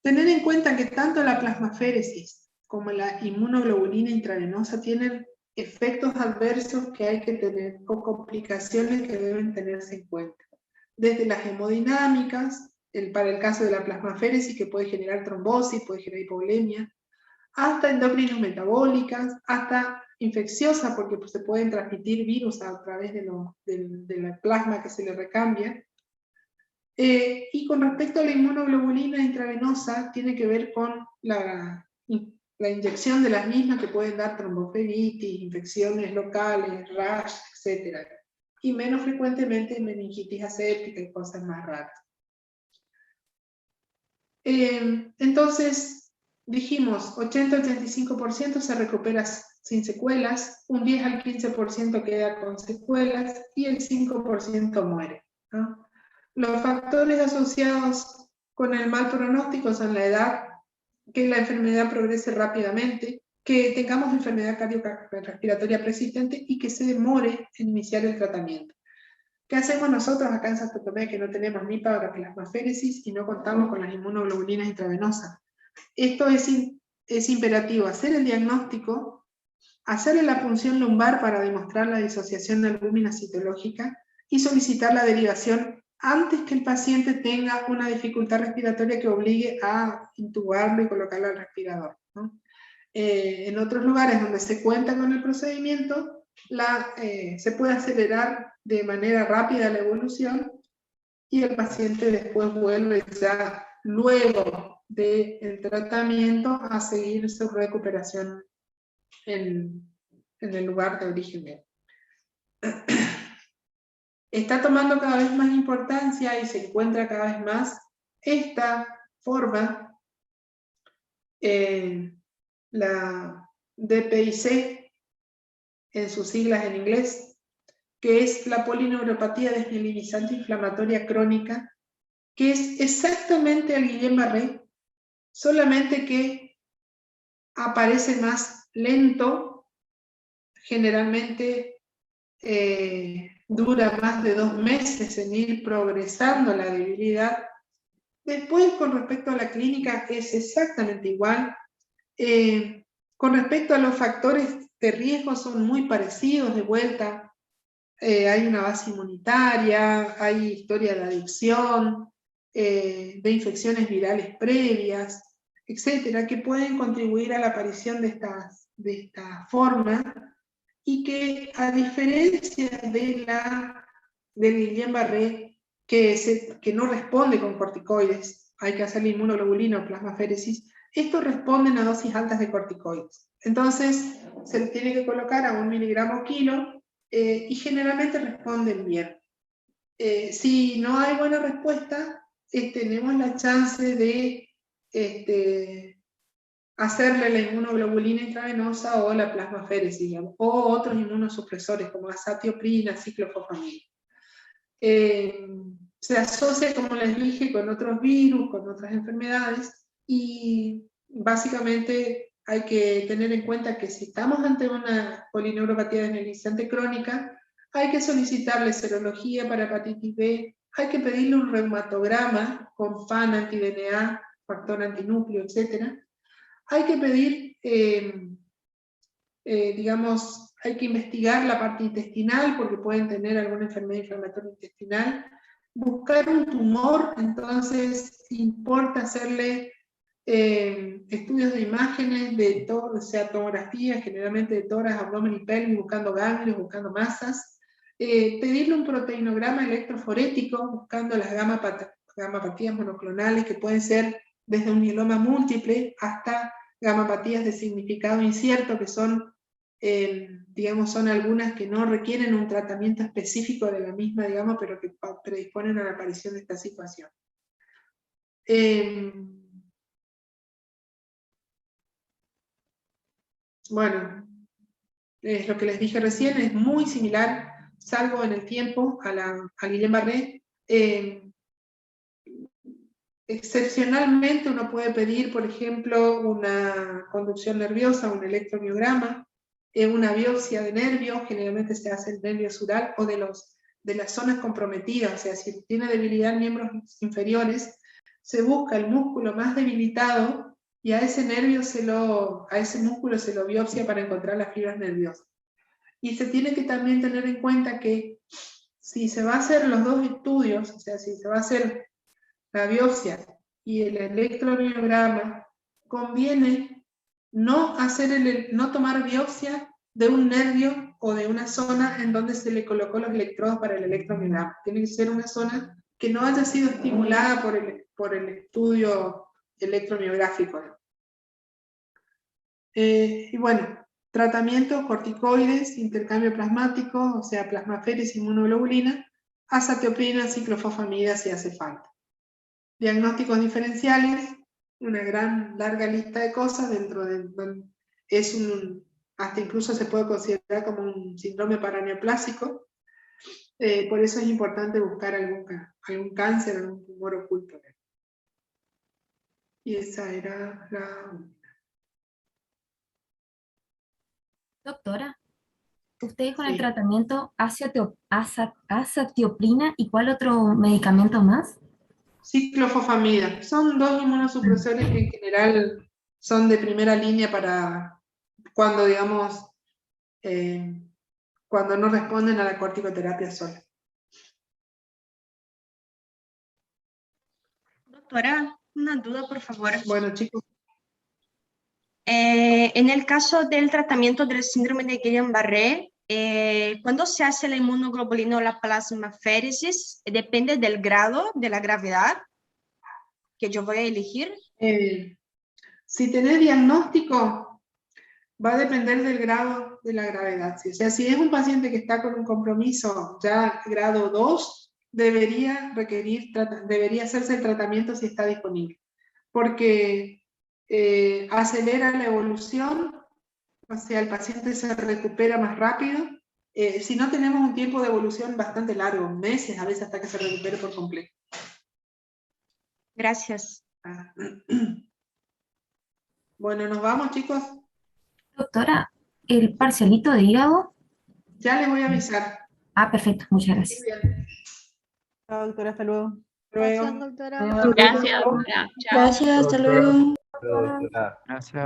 Tener en cuenta que tanto la plasmaféresis como la inmunoglobulina intravenosa tienen efectos adversos que hay que tener, o complicaciones que deben tenerse en cuenta. Desde las hemodinámicas, para el caso de la plasmaféresis, que puede generar trombosis, puede generar hipovolemia, hasta endocrinos metabólicas, hasta infecciosas, porque se pueden transmitir virus a través de la plasma que se le recambia. Y con respecto a la inmunoglobulina intravenosa, tiene que ver con la inyección de las mismas, que pueden dar tromboflebitis, infecciones locales, rash, etc. Y menos frecuentemente meningitis aséptica y cosas más raras. Entonces, dijimos, 80-85% se recupera sin secuelas, un 10 al 15% queda con secuelas, y el 5% muere, ¿no? Los factores asociados con el mal pronóstico son la edad, que la enfermedad progrese rápidamente, que tengamos enfermedad cardiorrespiratoria persistente y que se demore en iniciar el tratamiento. ¿Qué hacemos nosotros acá en Santo Tomé, que no tenemos ni plasmaféresis y no contamos con las inmunoglobulinas intravenosas? Esto es imperativo, hacer el diagnóstico, hacerle la punción lumbar para demostrar la disociación albúmina citológica y solicitar la derivación antes que el paciente tenga una dificultad respiratoria que obligue a intubarlo y colocarlo al respirador, ¿no? En otros lugares donde se cuenta con el procedimiento, se puede acelerar de manera rápida la evolución y el paciente después vuelve ya luego del tratamiento a seguir su recuperación en el lugar de origen. Está tomando cada vez más importancia y se encuentra cada vez más esta forma, la DPIC, en sus siglas en inglés, que es la polineuropatía desmielinizante inflamatoria crónica, que es exactamente el Guillain-Barré, solamente que aparece más lento, generalmente dura más de 2 meses en ir progresando la debilidad. Después, con respecto a la clínica, es exactamente igual. Con respecto a los factores de riesgo, son muy parecidos de vuelta. Hay una base inmunitaria, hay historia de adicción, de infecciones virales previas, etcétera, que pueden contribuir a la aparición de esta forma, y que, a diferencia del Guillain-Barré, que no responde con corticoides, hay que hacerle inmunoglobulina o plasmaféresis, estos responden a dosis altas de corticoides. Entonces, se les tiene que colocar a 1 miligramo kilo, y generalmente responden bien. Si no hay buena respuesta, tenemos la chance de hacerle la inmunoglobulina intravenosa o la plasmaféresis, o otros inmunosupresores como azatioprina, ciclofosfamida. Se asocia, como les dije, con otros virus, con otras enfermedades, y básicamente hay que tener en cuenta que si estamos ante una polineuropatía desmielinizante crónica, hay que solicitarle serología para hepatitis B, hay que pedirle un reumatograma con FAN, anti-DNA, factor antinúcleo, etc. Hay que pedir, digamos, hay que investigar la parte intestinal porque pueden tener alguna enfermedad inflamatoria intestinal. Buscar un tumor, entonces importa hacerle estudios de imágenes de todo, o sea, tomografía, generalmente de tórax, abdomen y pelvis, buscando ganglios, buscando masas. Pedirle un proteinograma electroforético, buscando las gamapatías monoclonales, que pueden ser desde un mieloma múltiple hasta gamapatías de significado incierto, que son, digamos, son algunas que no requieren un tratamiento específico de la misma, digamos, pero que predisponen a la aparición de esta situación. Bueno, lo que les dije recién es muy similar, salvo en el tiempo, al Guillain-Barré. Excepcionalmente uno puede pedir, por ejemplo, una conducción nerviosa, un electromiograma, una biopsia de nervios, generalmente se hace el nervio sural, o de las zonas comprometidas, o sea, si tiene debilidad en miembros inferiores, se busca el músculo más debilitado, y a ese músculo se lo biopsia para encontrar las fibras nerviosas. Y se tiene que también tener en cuenta que si se va a hacer los dos estudios, o sea, si se va a hacer la biopsia y el electromiograma, conviene no tomar biopsia de un nervio o de una zona en donde se le colocó los electrodos para el electromiograma. Tiene que ser una zona que no haya sido estimulada por el estudio electromiográfico. Y bueno, tratamiento, corticoides, intercambio plasmático, o sea, plasmaféresis, inmunoglobulina, azatioprina, ciclofosfamida si hace falta. Diagnósticos diferenciales, una larga lista de cosas, hasta incluso se puede considerar como un síndrome paraneoplásico. Por eso es importante buscar algún cáncer, algún tumor oculto. Y esa era la... Doctora, ¿ustedes con el Sí. tratamiento azatioprina y cuál otro medicamento más? ciclofosfamida. Son dos inmunosupresores que en general son de primera línea para cuando, digamos, cuando no responden a la corticoterapia sola. Doctora, una duda, por favor. Bueno, chicos. En el caso del tratamiento del síndrome de Guillain-Barré, cuando se hace la inmunoglobulina o la plasmaféresis, depende del grado, de la gravedad que yo voy a elegir. Si tenés diagnóstico, va a depender del grado de la gravedad. ¿Sí? O sea, si es un paciente que está con un compromiso ya grado 2, debería hacerse el tratamiento si está disponible. Porque acelera la evolución, o sea, el paciente se recupera más rápido. Si no, tenemos un tiempo de evolución bastante largo, meses a veces hasta que se recupere por completo. Gracias. Bueno, ¿nos vamos, chicos? Doctora, el parcialito de hígado. Ya les voy a avisar. Ah, perfecto, muchas gracias. Muy bien. Chao, doctora, hasta luego. Luego. Gracias, doctora. Gracias, doctora. Chao. Gracias, hasta luego. Doctora. Gracias.